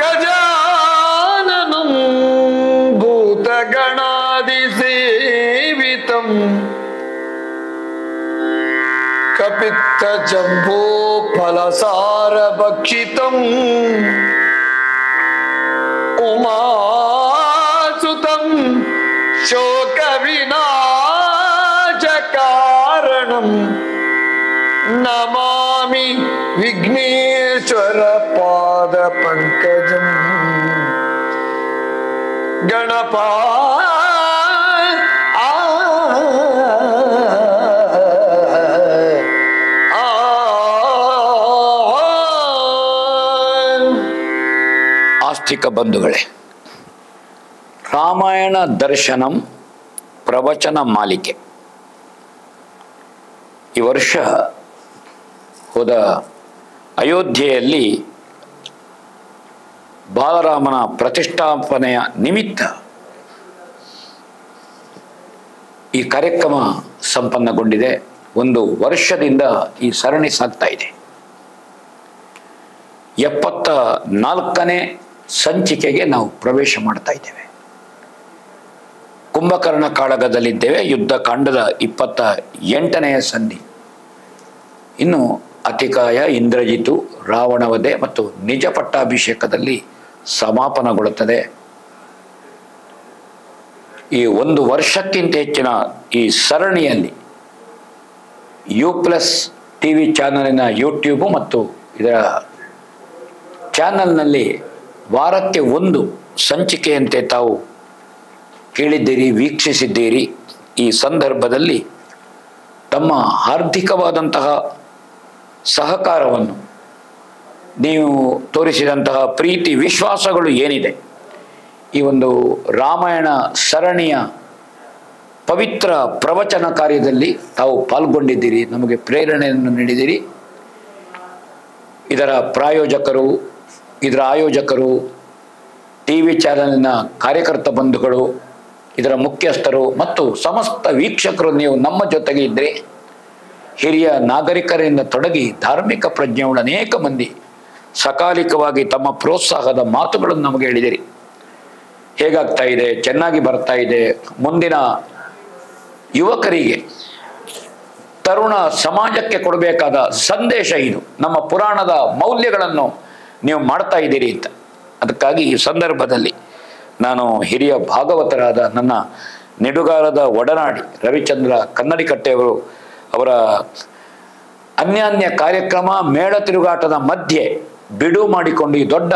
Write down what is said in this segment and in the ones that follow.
ಗಜಾನನಂ ಭೂತಗಣಾದಿಸೇವಿತಂ ಕಪಿತ್ತ jumbo ಫಲಸಾರ ಭಕ್ಷಿತಂ ಉಮಾಸುತಂ ಶೋಕ ವಿನಾಶ ಕಾರಣಂ ನಮಾಮಿ ವಿಘ್ನೇಶ್ವರ ಪಾದ ಪಂಕಜಂ ಗಣಪ ಆಸ್ತಿಕ ಬಂಧುಗಳೇ, ರಾಮಾಯಣ ದರ್ಶನಂ ಪ್ರವಚನ ಮಾಲಿಕೆ ಈ ವರ್ಷ ಹೋದ ಅಯೋಧ್ಯೆಯಲ್ಲಿ ಬಾಲರಾಮನ ಪ್ರತಿಷ್ಠಾಪನೆಯ ನಿಮಿತ್ತ ಈ ಕಾರ್ಯಕ್ರಮ ಸಂಪನ್ನಗೊಂಡಿದೆ. ಒಂದು ವರ್ಷದಿಂದ ಈ ಸರಣಿ ಸಾಗ್ತಾ ಇದೆ. 74ನೇ ಸಂಚಿಕೆಗೆ ನಾವು ಪ್ರವೇಶ ಮಾಡ್ತಾ ಇದ್ದೇವೆ. ಕುಂಭಕರ್ಣ ಕಾಳಗದಲ್ಲಿದ್ದೇವೆ. ಯುದ್ಧ ಕಾಂಡದ 28ನೆಯ ಸಂಧಿ. ಇನ್ನು ಅತಿಕಾಯ, ಇಂದ್ರಜಿತು, ರಾವಣವಧೆ ಮತ್ತು ನಿಜ ಪಟ್ಟಾಭಿಷೇಕದಲ್ಲಿ ಸಮಾಪನಗೊಳ್ಳುತ್ತದೆ. ಈ ಒಂದು ವರ್ಷಕ್ಕಿಂತ ಹೆಚ್ಚಿನ ಈ ಸರಣಿಯಲ್ಲಿ U+ TV ಚಾನಲಿನ ಯೂಟ್ಯೂಬ್ ಮತ್ತು ಇದರ ಚಾನಲ್ನಲ್ಲಿ ವಾರಕ್ಕೆ ಒಂದು ಸಂಚಿಕೆಯಂತೆ ತಾವು ಕೇಳಿದ್ದೀರಿ, ವೀಕ್ಷಿಸಿದ್ದೀರಿ. ಈ ಸಂದರ್ಭದಲ್ಲಿ ತಮ್ಮ ಹಾರ್ದಿಕವಾದಂತಹ ಸಹಕಾರವನ್ನು, ನೀವು ತೋರಿಸಿದಂತಹ ಪ್ರೀತಿ ವಿಶ್ವಾಸಗಳು ಏನಿದೆ, ಈ ಒಂದು ರಾಮಾಯಣ ಸರಣಿಯ ಪವಿತ್ರ ಪ್ರವಚನ ಕಾರ್ಯದಲ್ಲಿ ತಾವು ಪಾಲ್ಗೊಂಡಿದ್ದೀರಿ, ನಮಗೆ ಪ್ರೇರಣೆಯನ್ನು ನೀಡಿದ್ದೀರಿ. ಇದರ ಪ್ರಾಯೋಜಕರು, ಇದರ ಆಯೋಜಕರು, TV ಚಾನಲಿನ ಕಾರ್ಯಕರ್ತ ಬಂಧುಗಳು, ಇದರ ಮುಖ್ಯಸ್ಥರು ಮತ್ತು ಸಮಸ್ತ ವೀಕ್ಷಕರು ನೀವು ನಮ್ಮ ಜೊತೆಗೆ ಇದ್ದರೆ, ಹಿರಿಯ ನಾಗರಿಕರಿಂದ ತೊಡಗಿ ಧಾರ್ಮಿಕ ಪ್ರಜ್ಞೆಯುಳ್ಳ ಅನೇಕ ಮಂದಿ ಸಕಾಲಿಕವಾಗಿ ತಮ್ಮ ಪ್ರೋತ್ಸಾಹದ ಮಾತುಗಳನ್ನು ನಮಗೆ ಹೇಳಿದಿರಿ. ಹೇಗಾಗ್ತಾ ಇದೆ, ಚೆನ್ನಾಗಿ ಬರ್ತಾ ಇದೆ, ಮುಂದಿನ ಯುವಕರಿಗೆ, ತರುಣ ಸಮಾಜಕ್ಕೆ ಕೊಡಬೇಕಾದ ಸಂದೇಶ ಇದು, ನಮ್ಮ ಪುರಾಣದ ಮೌಲ್ಯಗಳನ್ನು ನೀವು ಮಾಡ್ತಾ ಇದ್ದೀರಿ ಅಂತ. ಅದಕ್ಕಾಗಿ ಈ ಸಂದರ್ಭದಲ್ಲಿ ನಾನು ಹಿರಿಯ ಭಾಗವತರಾದ ನನ್ನ ನಿಡುಗಾರದ ಒಡನಾಡಿ ರವಿಚಂದ್ರ ಕನ್ನಡಿಕಟ್ಟೆಯವರು ಅವರ ಅನ್ಯಾನ್ಯ ಕಾರ್ಯಕ್ರಮ ಮೇಳ ತಿರುಗಾಟದ ಮಧ್ಯೆ ಬಿಡುವು ಮಾಡಿಕೊಂಡು ಈ ದೊಡ್ಡ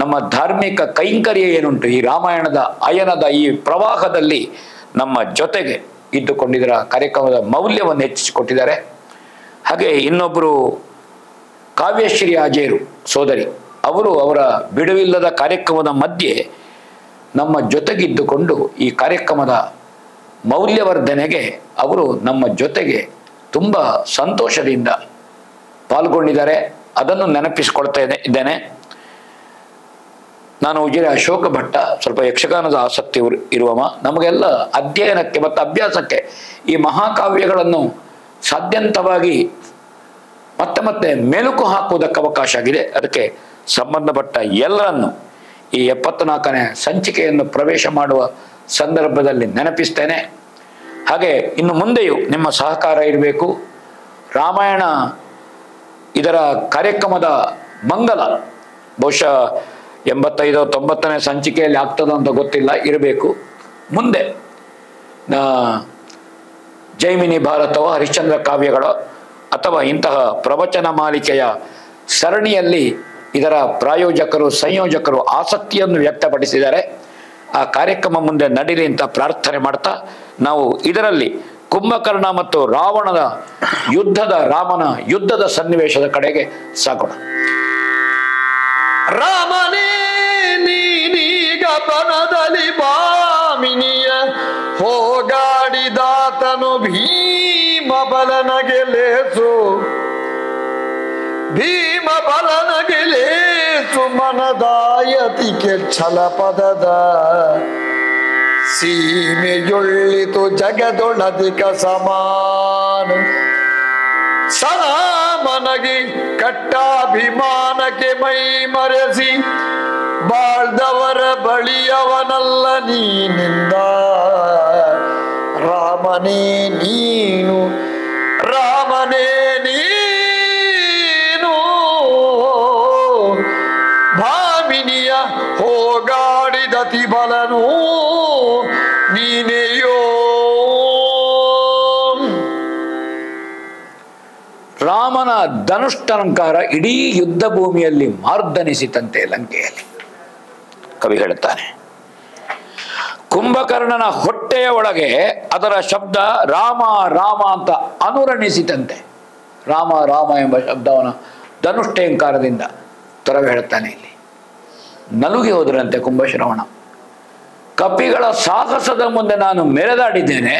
ನಮ್ಮ ಧಾರ್ಮಿಕ ಕೈಂಕರ್ಯ ಏನುಂಟು, ಈ ರಾಮಾಯಣದ ಅಯನದ ಈ ಪ್ರವಾಹದಲ್ಲಿ ನಮ್ಮ ಜೊತೆಗೆ ಇದ್ದುಕೊಂಡಿದ್ದರ ಕಾರ್ಯಕ್ರಮದ ಮೌಲ್ಯವನ್ನು ಹೆಚ್ಚಿಸಿಕೊಟ್ಟಿದ್ದಾರೆ. ಹಾಗೆ ಇನ್ನೊಬ್ಬರು ಕಾವ್ಯಶ್ರೀ ಆಜೇರು ಸೋದರಿ, ಅವರು ಅವರ ಬಿಡುವಿಲ್ಲದ ಕಾರ್ಯಕ್ರಮದ ಮಧ್ಯೆ ನಮ್ಮ ಜೊತೆಗಿದ್ದುಕೊಂಡು ಈ ಕಾರ್ಯಕ್ರಮದ ಮೌಲ್ಯವರ್ಧನೆಗೆ ಅವರು ನಮ್ಮ ಜೊತೆಗೆ ತುಂಬ ಸಂತೋಷದಿಂದ ಪಾಲ್ಗೊಂಡಿದ್ದಾರೆ. ಅದನ್ನು ನೆನಪಿಸಿಕೊಳ್ತಾ ಇದ್ದೇನೆ. ನಾನು ಉಜಿರೆ ಅಶೋಕ ಭಟ್ಟ, ಸ್ವಲ್ಪ ಯಕ್ಷಗಾನದ ಆಸಕ್ತಿ ಇರುವವ. ನಮಗೆಲ್ಲ ಅಧ್ಯಯನಕ್ಕೆ ಮತ್ತು ಅಭ್ಯಾಸಕ್ಕೆ ಈ ಮಹಾಕಾವ್ಯಗಳನ್ನು ಸಾಧ್ಯಂತವಾಗಿ ಮತ್ತೆ ಮತ್ತೆ ಮೆಲುಕು ಹಾಕುವುದಕ್ಕೆ ಅವಕಾಶ ಆಗಿದೆ. ಅದಕ್ಕೆ ಸಂಬಂಧಪಟ್ಟ ಎಲ್ಲರನ್ನು ಈ 74ನೇ ಸಂಚಿಕೆಯನ್ನು ಪ್ರವೇಶ ಮಾಡುವ ಸಂದರ್ಭದಲ್ಲಿ ನೆನಪಿಸ್ತೇನೆ. ಹಾಗೆ ಇನ್ನು ಮುಂದೆಯೂ ನಿಮ್ಮ ಸಹಕಾರ ಇರಬೇಕು. ರಾಮಾಯಣ ಇದರ ಕಾರ್ಯಕ್ರಮದ ಮಂಗಲ ಬಹುಶಃ 85-90ನೇ ಸಂಚಿಕೆಯಲ್ಲಿ ಆಗ್ತದ ಅಂತ ಗೊತ್ತಿಲ್ಲ, ಇರಬೇಕು. ಮುಂದೆ ಜೈಮಿನಿ ಭಾರತವೋ ಹರಿಶ್ಚಂದ್ರ ಕಾವ್ಯಗಳೋ ಅಥವಾ ಇಂತಹ ಪ್ರವಚನ ಮಾಲಿಕೆಯ ಸರಣಿಯಲ್ಲಿ ಇದರ ಪ್ರಾಯೋಜಕರು, ಸಂಯೋಜಕರು ಆಸಕ್ತಿಯನ್ನು ವ್ಯಕ್ತಪಡಿಸಿದ್ದಾರೆ. ಆ ಕಾರ್ಯಕ್ರಮ ಮುಂದೆ ನಡೀಲಿ ಅಂತ ಪ್ರಾರ್ಥನೆ ಮಾಡ್ತಾ ನಾವು ಇದರಲ್ಲಿ ಕುಂಭಕರ್ಣ ಮತ್ತು ರಾವಣನ ರಾಮನ ಯುದ್ಧದ ಸನ್ನಿವೇಶದ ಕಡೆಗೆ ಸಾಗೋಣ. ರಾಮನೇ ನೀನೀಗ ಬನದಲ್ಲಿ ಬಾಮಿನಿಯ ಹೋಗಾಡಿದಾತನು ಭೀಮ ಬಲನಗೆ ಲೇಸು, ಭೀಮ ಬಲನಗೆ ಲೇಸು ಮನದಾಯತಿಕೆ ಛಲಪದದ ಸೀಮೆಯೊಳ್ಳಿತು ಜಗದೊಳದಿಕ ಸಮಾನ ಸನಾಮನಗಿ ಕಟ್ಟಾಭಿಮಾನಕ್ಕೆ ಮೈ ಮರೆಸಿ ಬಂದವರ ಬಳಿಯವನಲ್ಲ ನೀನಿಂದ. ರಾಮನೇ ನೀನು, ರಾಮನೇ ನೀನು, ಭಾಮಿನಿಯ ಹೋಗಾಡಿದತಿ ಬಲನು ನೀನೆಯೋ. ರಾಮನ ಧನುಷ್ಟಲಂಕಾರ ಇಡೀ ಯುದ್ಧ ಭೂಮಿಯಲ್ಲಿ ಮಾರ್ದನಿಸಿತಂತೆ ಲಂಕೆಯಲ್ಲಿ. ಕವಿ ಹೇಳುತ್ತಾನೆ, ಕುಂಭಕರ್ಣನ ಹೊಟ್ಟೆಯ ಒಳಗೆ ಅದರ ಶಬ್ದ ರಾಮ ರಾಮ ಅಂತ ಅನುರಣಿಸಿತಂತೆ. ರಾಮ ರಾಮ ಎಂಬ ಶಬ್ದವನ ಧನುಷ್ಟೇಂಕಾರದಿಂದ ತೊರವೆ ಹೇಳುತ್ತಾನೆ. ಇಲ್ಲಿ ನಲುಗಿ ಹೋದರಂತೆ ಕುಂಭಶ್ರವಣ. ಕಪಿಗಳ ಸಾಹಸದ ಮುಂದೆ ನಾನು ಮೆರೆದಾಡಿದ್ದೇನೆ,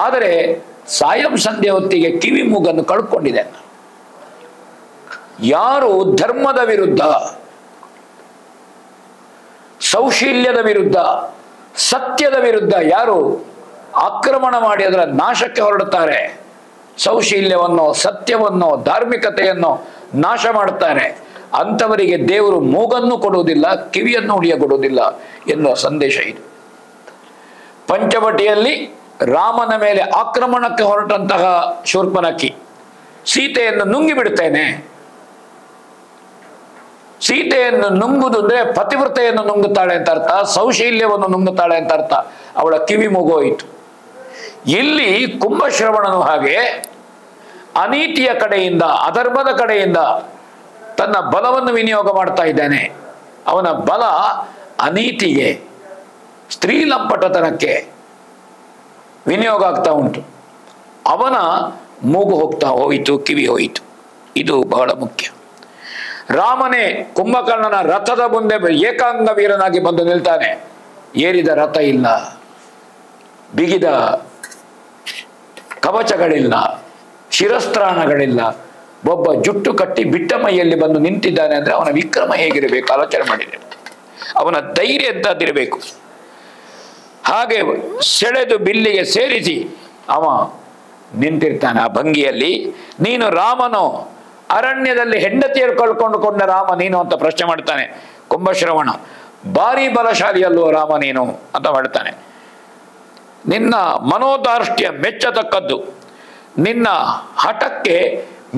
ಆದರೆ ಸಾಯಂ ಸಂಧ್ಯೆ ಹೊತ್ತಿಗೆ ಕಿವಿ ಮೂಗನ್ನು ಕಳ್ಕೊಂಡಿದ್ದೇನೆ. ಯಾರು ಧರ್ಮದ ವಿರುದ್ಧ, ಸೌಶೀಲ್ಯದ ವಿರುದ್ಧ, ಸತ್ಯದ ವಿರುದ್ಧ ಯಾರು ಆಕ್ರಮಣ ಮಾಡಿ ಅದರ ನಾಶಕ್ಕೆ ಹೊರಡುತ್ತಾರೆ, ಸೌಶೀಲ್ಯವನ್ನೋ ಸತ್ಯವನ್ನೋ ಧಾರ್ಮಿಕತೆಯನ್ನು ನಾಶ ಮಾಡುತ್ತಾರೆ, ಅಂಥವರಿಗೆ ದೇವರು ಮೂಗನ್ನು ಕೊಡುವುದಿಲ್ಲ, ಕಿವಿಯನ್ನು ಉಳಿಯಗೊಡುವುದಿಲ್ಲ ಎನ್ನುವ ಸಂದೇಶ ಇದು. ಪಂಚವಟಿಯಲ್ಲಿ ರಾಮನ ಮೇಲೆ ಆಕ್ರಮಣಕ್ಕೆ ಹೊರಟಂತಹ ಶೂರ್ಪನಖಿ ಸೀತೆಯನ್ನು ನುಂಗಿ ಬಿಡುತ್ತೇನೆ. ಸೀತೆಯನ್ನು ನುಂಗುವುದು ಅಂದ್ರೆ ಪತಿವ್ರತೆಯನ್ನು ನುಂಗುತ್ತಾಳೆ ಅಂತ ಅರ್ಥ, ಸೌಶೀಲ್ಯವನ್ನು ನುಂಗುತ್ತಾಳೆ ಅಂತ ಅರ್ಥ. ಅವಳ ಕಿವಿ ಮುಗೋಯಿತು. ಇಲ್ಲಿ ಕುಂಭಶ್ರವಣನು ಹಾಗೆ ಅನೀತಿಯ ಕಡೆಯಿಂದ, ಅಧರ್ಮದ ಕಡೆಯಿಂದ ತನ್ನ ಬಲವನ್ನು ವಿನಿಯೋಗ ಮಾಡ್ತಾ ಇದ್ದಾನೆ. ಅವನ ಬಲ ಅನೀತಿಗೆ, ಸ್ತ್ರೀ ಲಂಪಟತನಕ್ಕೆ ವಿನಿಯೋಗ ಆಗ್ತಾ ಉಂಟು. ಅವನ ಮೂಗು ಹೋಗ್ತಾ ಹೋಯಿತು, ಕಿವಿ ಹೋಯಿತು. ಇದು ಬಹಳ ಮುಖ್ಯ. ರಾಮನೇ ಕುಂಭಕರ್ಣನ ರಥದ ಮುಂದೆ ಏಕಾಂಗ ವೀರನಾಗಿ ಬಂದು ನಿಲ್ತಾನೆ. ಏರಿದ ರಥ ಇಲ್ಲ, ಬಿಗಿದ ಕವಚಗಳಿಲ್ಲ, ಶಿರಸ್ತ್ರಾಣಗಳಿಲ್ಲ, ಒಬ್ಬ ಜುಟ್ಟು ಕಟ್ಟಿ ಬಿಟ್ಟ ಮೈಯಲ್ಲಿ ಬಂದು ನಿಂತಿದ್ದಾನೆ ಅಂದ್ರೆ ಅವನ ವಿಕ್ರಮ ಹೇಗಿರಬೇಕು ಆಲೋಚನೆ ಮಾಡಿದೆ. ಅವನ ಧೈರ್ಯ ಎಂತದಿರಬೇಕು. ಹಾಗೆ ಸೆಳೆದು ಬಿಲ್ಲಿಗೆ ಸೇರಿಸಿ ಅವ ನಿಂತಿರ್ತಾನೆ. ಆ ಭಂಗಿಯಲ್ಲಿ ನೀನು ರಾಮನು ಅರಣ್ಯದಲ್ಲಿ ಹೆಂಡತಿಯರು ಕಳ್ಕೊಂಡುಕೊಂಡ ರಾಮ ನೀನು ಅಂತ ಪ್ರಶ್ನೆ ಮಾಡ್ತಾನೆ ಕುಂಭಶ್ರವಣ. ಭಾರಿ ಬಲಶಾಲಿಯಲ್ಲೋ ರಾಮ ನೀನು ಅಂತ ಮಾಡ್ತಾನೆ. ನಿನ್ನ ಮನೋದಾರ್ಷ್ಟ್ಯ ಮೆಚ್ಚತಕ್ಕದ್ದು, ನಿನ್ನ ಹಠಕ್ಕೆ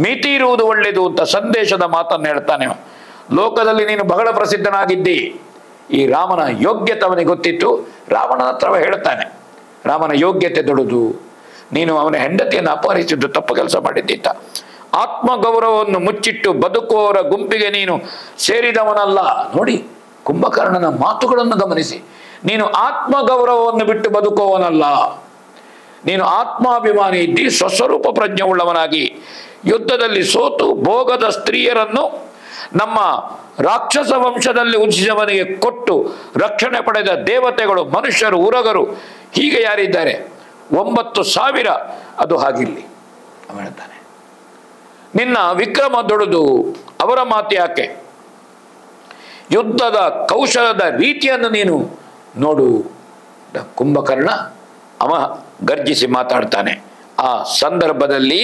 ಮಿತಿ ಇರುವುದು ಒಳ್ಳೆಯದು ಅಂತ ಸಂದೇಶದ ಮಾತನ್ನು ಹೇಳ್ತಾನೆ. ಲೋಕದಲ್ಲಿ ನೀನು ಬಹಳ ಪ್ರಸಿದ್ಧನಾಗಿದ್ದಿ. ಈ ರಾಮನ ಯೋಗ್ಯತೆ ಅವನಿಗೆ ಗೊತ್ತಿತ್ತು. ರಾವಣನ ಹತ್ರ ಹೇಳ್ತಾನೆ, ರಾಮನ ಯೋಗ್ಯತೆ ದೊಡ್ಡದು, ನೀನು ಅವನ ಹೆಂಡತಿಯನ್ನು ಅಪಹರಿಸಿದ್ದು ತಪ್ಪು ಕೆಲಸ ಮಾಡಿದ್ದಿತ್ತ. ಆತ್ಮಗೌರವವನ್ನು ಮುಚ್ಚಿಟ್ಟು ಬದುಕುವವರ ಗುಂಪಿಗೆ ನೀನು ಸೇರಿದವನಲ್ಲ. ನೋಡಿ ಕುಂಭಕರ್ಣನ ಮಾತುಗಳನ್ನು ಗಮನಿಸಿ. ನೀನು ಆತ್ಮಗೌರವವನ್ನು ಬಿಟ್ಟು ಬದುಕುವವನಲ್ಲ, ನೀನು ಆತ್ಮಾಭಿಮಾನಿ ಇದ್ದಿ, ಸ್ವಸ್ವರೂಪ ಪ್ರಜ್ಞೆ ಉಳ್ಳವನಾಗಿ ಯುದ್ಧದಲ್ಲಿ ಸೋತು ಭೋಗದ ಸ್ತ್ರೀಯರನ್ನು ನಮ್ಮ ರಾಕ್ಷಸ ವಂಶದಲ್ಲಿ ಉದಿಸಿದವನಿಗೆ ಕೊಟ್ಟು ರಕ್ಷಣೆ ಪಡೆದ ದೇವತೆಗಳು, ಮನುಷ್ಯರು, ಉರಗರು ಹೀಗೆ ಯಾರಿದ್ದಾರೆ 9,000. ಅದು ಹಾಗಿಲ್ಲಿ ಹೇಳ್ತಾನೆ. ನಿನ್ನ ವಿಕ್ರಮ ದೊಡ್ಡದು, ಅವರ ಮಾತು ಯಾಕೆ? ಯುದ್ಧದ ಕೌಶಲದ ರೀತಿಯನ್ನು ನೀನು ನೋಡು. ಕುಂಭಕರ್ಣ ಅವ ಗರ್ಜಿಸಿ ಮಾತಾಡ್ತಾನೆ. ಆ ಸಂದರ್ಭದಲ್ಲಿ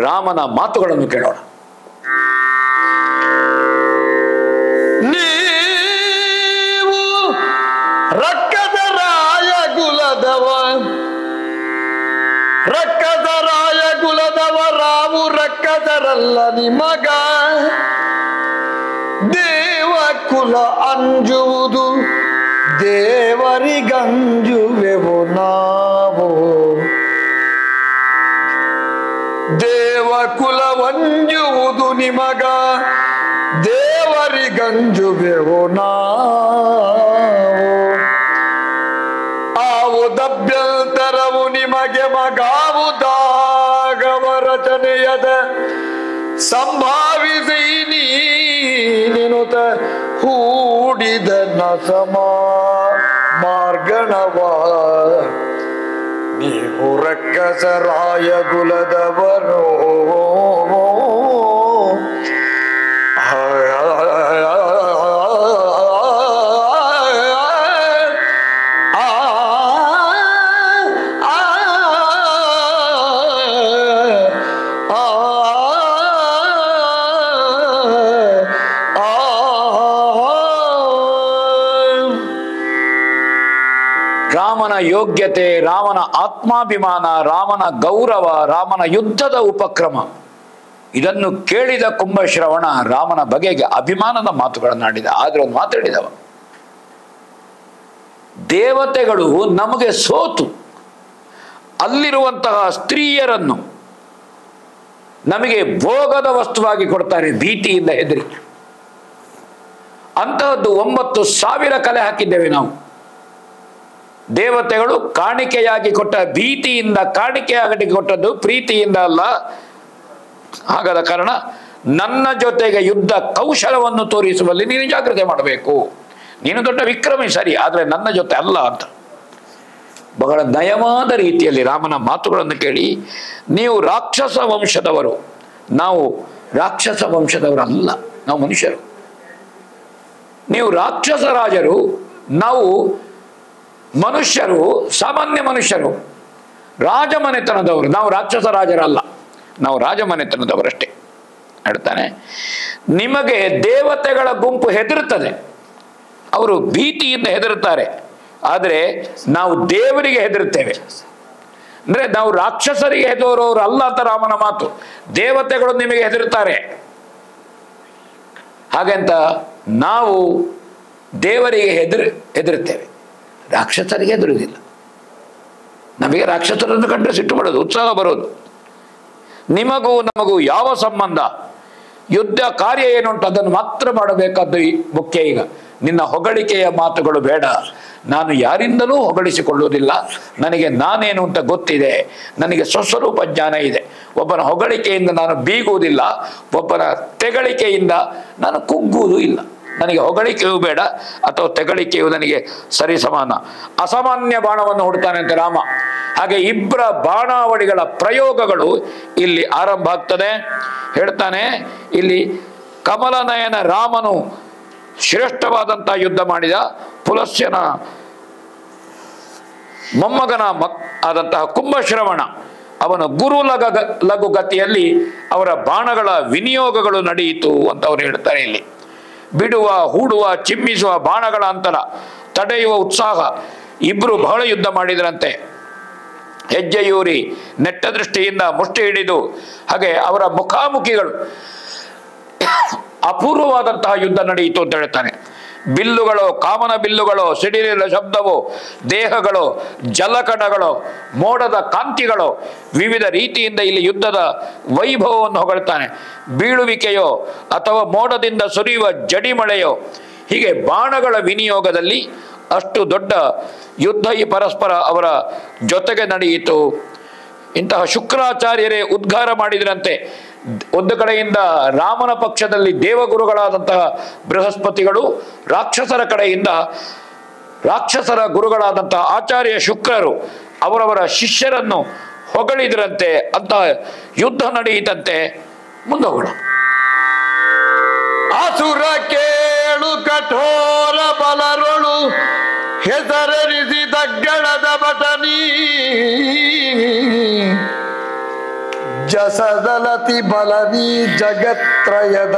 ರಾಮನ ಮಾತುಗಳನ್ನು ಕೇಳೋಣ. ನೀವು ರಕ್ಕದ ರಾಯ ಕುಲದವ, ರಕ್ಕದ ರಾಯ ಕುಲದವ, ರಾವು ರಕ್ಕದರಲ್ಲ ನಿಮಗ. ದೇವ ಕುಲ ಅಂಜುವುದು, ದೇವರಿಗಂಜುವೆವು ನಾವು. ದೇವ ಕುಲವಂಜುವುದು ನಿಮಗ, ದೇವರಿಗಂಜುವೆವು ನಾವು. ಆವುದಭ್ಯಂತರವು ನಿಮಗೆ ಮಗಾವುದಾಗವ ರಚನೆಯದ ಸಂಭಾವಿಸಿ ನೀನುತ ಹೂಡಿದ ನಸಮ ಮಾರ್ಗಣವ. ನೀವು ರಕ್ಕಸರಾಯ ಕುಲದವರು, ರಾಮನ ಯೋಗ್ಯತೆ, ರಾಮನ ಆತ್ಮಾಭಿಮಾನ, ರಾಮನ ಗೌರವ, ರಾಮನ ಯುದ್ಧದ ಉಪಕ್ರಮ, ಇದನ್ನು ಕೇಳಿದ ಕುಂಭಶ್ರವಣ ರಾಮನ ಬಗೆಗೆ ಅಭಿಮಾನದ ಮಾತುಗಳನ್ನಾಡಿದ. ಆದ್ರೆ ಒಂದು ಮಾತಾಡಿದವ, ದೇವತೆಗಳು ನಮಗೆ ಸೋತು ಅಲ್ಲಿರುವಂತಹ ಸ್ತ್ರೀಯರನ್ನು ನಮಗೆ ಭೋಗದ ವಸ್ತುವಾಗಿ ಕೊಡ್ತಾರೆ, ಭೀತಿಯಿಂದ ಹೆದರಿ. ಅಂತಹದ್ದು 9,000 ಕಲೆ ಹಾಕಿದ್ದೇವೆ ನಾವು. ದೇವತೆಗಳು ಕಾಣಿಕೆಯಾಗಿ ಕೊಟ್ಟ, ಭೀತಿಯಿಂದ ಕಾಣಿಕೆಯಾಗಿ ಕೊಟ್ಟದ್ದು, ಪ್ರೀತಿಯಿಂದ ಅಲ್ಲ. ಹಾಗಾದ ಕಾರಣ ನನ್ನ ಜೊತೆಗೆ ಯುದ್ಧ ಕೌಶಲವನ್ನು ತೋರಿಸುವಲ್ಲಿ ನೀನು ಜಾಗ್ರತೆ ಮಾಡಬೇಕು. ನೀನು ದೊಡ್ಡ ವಿಕ್ರಮಿ ಸರಿ, ಆದರೆ ನನ್ನ ಜೊತೆ ಅಲ್ಲ ಅಂತ ಬಹಳ ನಯವಾದ ರೀತಿಯಲ್ಲಿ ರಾಮನ ಮಾತುಗಳನ್ನು ಕೇಳಿ, ನೀವು ರಾಕ್ಷಸ ವಂಶದವರು, ನಾವು ರಾಕ್ಷಸ ವಂಶದವರಲ್ಲ, ನಾವು ಮನುಷ್ಯರು. ನೀವು ರಾಕ್ಷಸ ರಾಜರು, ನಾವು ಮನುಷ್ಯರು, ಸಾಮಾನ್ಯ ಮನುಷ್ಯರು, ರಾಜಮನೆತನದವರು. ನಾವು ರಾಕ್ಷಸ ರಾಜರಲ್ಲ, ನಾವು ರಾಜಮನೆತನದವರಷ್ಟೇ ಹೇಳ್ತಾನೆ. ನಿಮಗೆ ದೇವತೆಗಳ ಗುಂಪು ಹೆದರುತ್ತದೆ, ಅವರು ಭೀತಿಯಿಂದ ಹೆದರುತ್ತಾರೆ, ಆದರೆ ನಾವು ದೇವರಿಗೆ ಹೆದರುತ್ತೇವೆ. ಅಂದ್ರೆ ನಾವು ರಾಕ್ಷಸರಿಗೆ ಹೆದರೋರು ಅಲ್ಲ ಅಂತ ರಾಮನ ಮಾತು. ದೇವತೆಗಳು ನಿಮಗೆ ಹೆದರುತ್ತಾರೆ, ಹಾಗೆಂತ ನಾವು ದೇವರಿಗೆ ಹೆದರುತ್ತೇವೆ, ರಾಕ್ಷಸರಿಗೆ ಹೆದರುವುದಿಲ್ಲ. ನಮಗೆ ರಾಕ್ಷಸರನ್ನು ಕಂಡ್ರೆ ಸಿಟ್ಟು ಮಾಡೋದು, ಉತ್ಸಾಹ ಬರೋದು. ನಿಮಗೂ ನಮಗೂ ಯಾವ ಸಂಬಂಧ? ಯುದ್ಧ ಕಾರ್ಯ ಏನುಂಟು ಅದನ್ನು ಮಾತ್ರ ಮಾಡಬೇಕಾದ್ದು ಮುಖ್ಯ. ಈಗ ನಿನ್ನ ಹೊಗಳಿಕೆಯ ಮಾತುಗಳು ಬೇಡ. ನಾನು ಯಾರಿಂದಲೂ ಹೊಗಳಿಸಿಕೊಳ್ಳುವುದಿಲ್ಲ. ನನಗೆ ನಾನೇನು ಅಂತ ಗೊತ್ತಿದೆ, ನನಗೆ ಸ್ವಸ್ವರೂಪ ಜ್ಞಾನ ಇದೆ. ಒಬ್ಬನ ಹೊಗಳಿಕೆಯಿಂದ ನಾನು ಬೀಗುವುದಿಲ್ಲ, ಒಬ್ಬನ ತೆಗಳಿಕೆಯಿಂದ ನಾನು ಕುಗ್ಗುವುದೂ ಇಲ್ಲ. ನನಗೆ ಹೊಗಳಿಕೆಯೂ ಬೇಡ ಅಥವಾ ತೆಗಳಿಕೆಯು ನನಗೆ ಸರಿ ಸಮಾನ. ಅಸಾಮಾನ್ಯ ಬಾಣವನ್ನು ಹುಡ್ತಾನೆ ಅಂತ ರಾಮ. ಹಾಗೆ ಇಬ್ಬರ ಬಾಣಾವಳಿಗಳ ಪ್ರಯೋಗಗಳು ಇಲ್ಲಿ ಆರಂಭ ಆಗ್ತದೆ. ಹೇಳ್ತಾನೆ ಇಲ್ಲಿ, ಕಮಲನಯನ ರಾಮನು ಶ್ರೇಷ್ಠವಾದಂತಹ ಯುದ್ಧ ಮಾಡಿದ. ಪುಲಸ್ಯನ ಮೊಮ್ಮಗನ ಆದಂತಹ ಕುಂಭಶ್ರವಣ ಅವನ ಗುರು ಲಘುಗತಿಯಲ್ಲಿ ಅವರ ಬಾಣಗಳ ವಿನಿಯೋಗಗಳು ನಡೆಯಿತು ಅಂತ ಅವರು ಹೇಳ್ತಾರೆ. ಇಲ್ಲಿ ಬಿಡುವ, ಹೂಡುವ, ಚಿಮ್ಮಿಸುವ ಬಾಣಗಳ ಅಂತರ, ತಡೆಯುವ ಉತ್ಸಾಹ, ಇಬ್ರು ಬಹಳ ಯುದ್ಧ ಮಾಡಿದ್ರಂತೆ. ಹೆಜ್ಜೆಯೂರಿ ನೆಟ್ಟ ದೃಷ್ಟಿಯಿಂದ ಮುಷ್ಟಿ ಹಿಡಿದು, ಹಾಗೆ ಅವರ ಮುಖಾಮುಖಿಗಳು ಅಪೂರ್ವವಾದಂತಹ ಯುದ್ಧ ನಡೆಯಿತು ಅಂತ ಹೇಳ್ತಾನೆ. ಬಿಲ್ಲುಗಳು, ಕಾಮನ ಬಿಲ್ಲುಗಳು, ಸಿಡಿಲಿನ ಶಬ್ದವು, ದೇಹಗಳು, ಜಲಕಣಗಳು, ಮೋಡದ ಕಾಂತಿಗಳು, ವಿವಿಧ ರೀತಿಯಿಂದ ಇಲ್ಲಿ ಯುದ್ಧದ ವೈಭವವನ್ನು ಹೊಗಳ್ತಾನೆ. ಬೀಳುವಿಕೆಯೋ ಅಥವಾ ಮೋಡದಿಂದ ಸುರಿಯುವ ಜಡಿಮಳೆಯೋ, ಹೀಗೆ ಬಾಣಗಳ ವಿನಿಯೋಗದಲ್ಲಿ ಅಷ್ಟು ದೊಡ್ಡ ಯುದ್ಧ ಈ ಪರಸ್ಪರ ಅವರ ಜೊತೆಗೆ ನಡೆಯಿತು. ಇಂತಹ ಶುಕ್ರಾಚಾರ್ಯರೇ ಉದ್ಗಾರ ಮಾಡಿದ್ರಂತೆ. ಒಂದು ಕಡೆಯಿಂದ ರಾಮನ ಪಕ್ಷದಲ್ಲಿ ದೇವಗುರುಗಳಾದಂತಹ ಬೃಹಸ್ಪತಿಗಳು, ರಾಕ್ಷಸರ ಕಡೆಯಿಂದ ರಾಕ್ಷಸರ ಗುರುಗಳಾದಂತಹ ಆಚಾರ್ಯ ಶುಕ್ರರು ಅವರವರ ಶಿಷ್ಯರನ್ನು ಹೊಗಳಿದ್ರಂತೆ. ಅಂತ ಯುದ್ಧ ನಡೆಯಿತಂತೆ. ಮುಂದೋಗೋಣ. ಅಸುರ ಕೇಳು ಕಠೋರ ಬಲರೊಳು ಹೆಸರೆರಿಸಿದ ಗಳದ ಬಟನಿ ಜಸದಲತಿ ಬಲನಿ ಜಗತ್ರಯದ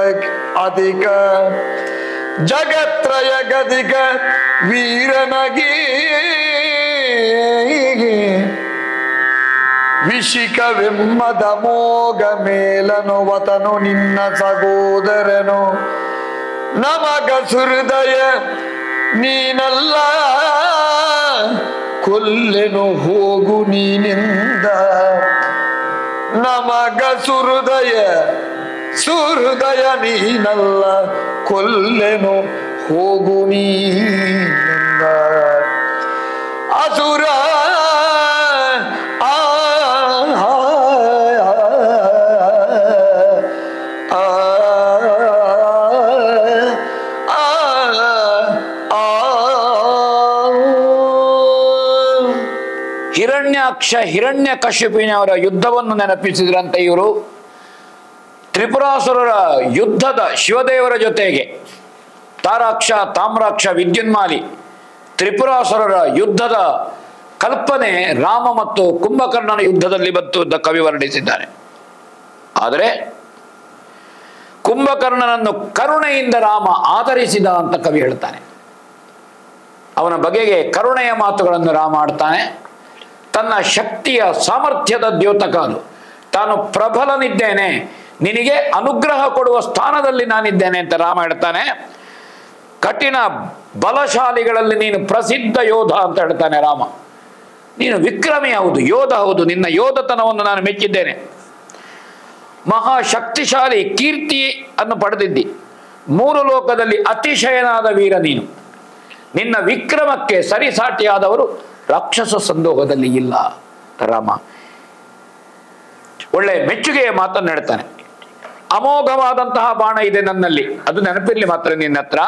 ಅಧಿಕ ಜಗತ್ರಯ ಗದಿಗ ವೀರನಗಿ ವಿಶಿಖವೆಮ್ಮದ ಮೋಗ ಮೇಲನು ವತನು ನಿನ್ನ ಸಹೋದರನು ನಮಗ ಸುಹೃದಯ ನೀನಲ್ಲ ಕೊಲ್ಲೆನು ಹೋಗು ನೀನಿಂದ ನಮಗ ಸುಹೃದಯ ನೀನಲ್ಲ ಕೊಲ್ಲೆನು ಹೋಗು ನೀನಿಂದ ಅಸುರ ಹಿರಣ್ಯಾಕ್ಷ ಹಿರಣ್ಯಕಶಿಪಿನವರ ಯುದ್ಧವನ್ನು ನೆನಪಿಸಿದ್ರಂತೆ ಇವರು. ತ್ರಿಪುರಾಸುರರ ಯುದ್ಧದ ಶಿವದೇವರ ಜೊತೆಗೆ ತಾರಾಕ್ಷ, ತಾಮ್ರಾಕ್ಷ, ವಿದ್ಯುನ್ಮಾಲಿ ತ್ರಿಪುರಾಸುರರ ಯುದ್ಧದ ಕಲ್ಪನೆ ರಾಮ ಮತ್ತು ಕುಂಭಕರ್ಣನ ಯುದ್ಧದಲ್ಲಿ ಬಂತು ಅಂತ ಕವಿ ವರ್ಣಿಸಿದ್ದಾನೆ. ಆದರೆ ಕುಂಭಕರ್ಣನನ್ನು ಕರುಣೆಯಿಂದ ರಾಮ ಆದರಿಸಿದ ಅಂತ ಕವಿ ಹೇಳ್ತಾನೆ. ಅವನ ಬಗೆಗೆ ಕರುಣೆಯ ಮಾತುಗಳನ್ನು ರಾಮ ಆಡ್ತಾನೆ. ತನ್ನ ಶಕ್ತಿಯ ಸಾಮರ್ಥ್ಯದ ದ್ಯೋತಕ ಅದು. ತಾನು ಪ್ರಬಲನಿದ್ದೇನೆ, ನಿನಗೆ ಅನುಗ್ರಹ ಕೊಡುವ ಸ್ಥಾನದಲ್ಲಿ ನಾನಿದ್ದೇನೆ ಅಂತ ರಾಮ ಹೇಳ್ತಾನೆ. ಕಠಿಣ ಬಲಶಾಲಿಗಳಲ್ಲಿ ನೀನು ಪ್ರಸಿದ್ಧ ಯೋಧ ಅಂತ ಹೇಳ್ತಾನೆ ರಾಮ. ನೀನು ವಿಕ್ರಮಿ ಹೌದು, ಯೋಧ ಹೌದು, ನಿನ್ನ ಯೋಧತನವನ್ನು ನಾನು ಮೆಚ್ಚಿದ್ದೇನೆ. ಮಹಾಶಕ್ತಿಶಾಲಿ ಕೀರ್ತಿ ಅನ್ನು ಪಡೆದಿದ್ದಿ, 3 ಲೋಕದಲ್ಲಿ ಅತಿಶಯನಾದ ವೀರ ನೀನು. ನಿನ್ನ ವಿಕ್ರಮಕ್ಕೆ ಸರಿಸಾಟಿಯಾದವರು ರಾಕ್ಷಸ ಸಂದೋಹದಲ್ಲಿ ಇಲ್ಲ. ರಾಮ ಒಳ್ಳೆ ಮೆಚ್ಚುಗೆಯ ಮಾತನ್ನು ಹೇಳ್ತಾನೆ. ಅಮೋಘವಾದಂತಹ ಬಾಣ ಇದೆ ನನ್ನಲ್ಲಿ, ಅದು ನೆನಪಿರ್ಲಿ ಮಾತ್ರ ನಿನ್ನ ಹತ್ರ.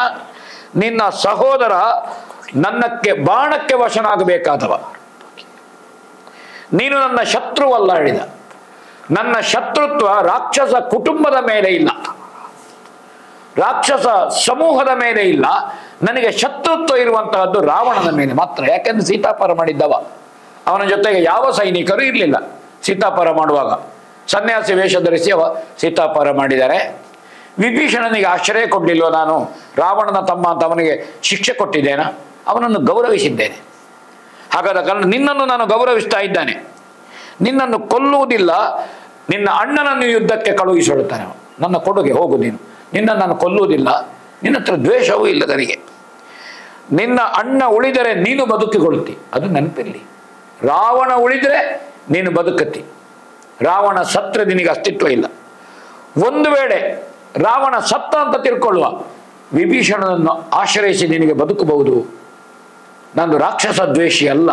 ನಿನ್ನ ಸಹೋದರ ನನ್ನಕ್ಕೆ ಬಾಣಕ್ಕೆ ವಶನಾಗಬೇಕಾದವ, ನೀನು ನನ್ನ ಶತ್ರುವಲ್ಲ ಹೇಳಿದ. ನನ್ನ ಶತ್ರುತ್ವ ರಾಕ್ಷಸ ಕುಟುಂಬದ ಮೇಲೆ ಇಲ್ಲ, ರಾಕ್ಷಸ ಸಮೂಹದ ಮೇಲೆ ಇಲ್ಲ. ನನಗೆ ಶತ್ರುತ್ವ ಇರುವಂತಹದ್ದು ರಾವಣನ ಮೇಲೆ ಮಾತ್ರ. ಯಾಕೆಂದ್ರೆ ಸೀತಾಪರ ಮಾಡಿದ್ದವ, ಅವನ ಜೊತೆಗೆ ಯಾವ ಸೈನಿಕರು ಇರಲಿಲ್ಲ. ಸೀತಾಪರ ಮಾಡುವಾಗ ಸನ್ಯಾಸಿ ವೇಷ ಧರಿಸಿ ಅವ ಸೀತಾಪರ ಮಾಡಿದ್ದಾರೆ. ವಿಭೀಷಣನಿಗೆ ಆಶ್ರಯ ಕೊಡಲಿಲ್ವ ನಾನು? ರಾವಣನ ತಮ್ಮ ಅಂತ ಅವನಿಗೆ ಶಿಕ್ಷೆ ಕೊಟ್ಟಿದ್ದೇನ? ಅವನನ್ನು ಗೌರವಿಸಿದ್ದೇನೆ. ಹಾಗಾದ ಕಾರಣ ನಿನ್ನನ್ನು ನಾನು ಗೌರವಿಸ್ತಾ ಇದ್ದಾನೆ. ನಿನ್ನನ್ನು ಕೊಲ್ಲುವುದಿಲ್ಲ, ನಿನ್ನ ಅಣ್ಣನನ್ನು ಯುದ್ಧಕ್ಕೆ ಕಳುಹಿಸಿಡುತ್ತಾನೆ. ನನ್ನ ಕೊಡುಗೆ ಹೋಗು ನೀನು, ನಿನ್ನನ್ನು ನಾನು ಕೊಲ್ಲುವುದಿಲ್ಲ, ನಿನ್ನ ಹತ್ರ ದ್ವೇಷವೂ ಇಲ್ಲ ನನಗೆ. ನಿನ್ನ ಅಣ್ಣ ಉಳಿದರೆ ನೀನು ಬದುಕಿಕೊಳ್ಳುತ್ತಿ, ಅದು ನೆನಪಿರಲಿ. ರಾವಣ ಉಳಿದರೆ ನೀನು ಬದುಕುತ್ತಿ, ರಾವಣ ಸತ್ರೆ ನಿನಗೆ ಅಸ್ತಿತ್ವ ಇಲ್ಲ. ಒಂದು ವೇಳೆ ರಾವಣ ಸತ್ತ ಅಂತ ತಿಳ್ಕೊಳ್ಳುವ, ವಿಭೀಷಣನನ್ನು ಆಶ್ರಯಿಸಿ ನಿನಗೆ ಬದುಕಬಹುದು. ನಾನು ರಾಕ್ಷಸ ದ್ವೇಷಿ ಅಲ್ಲ,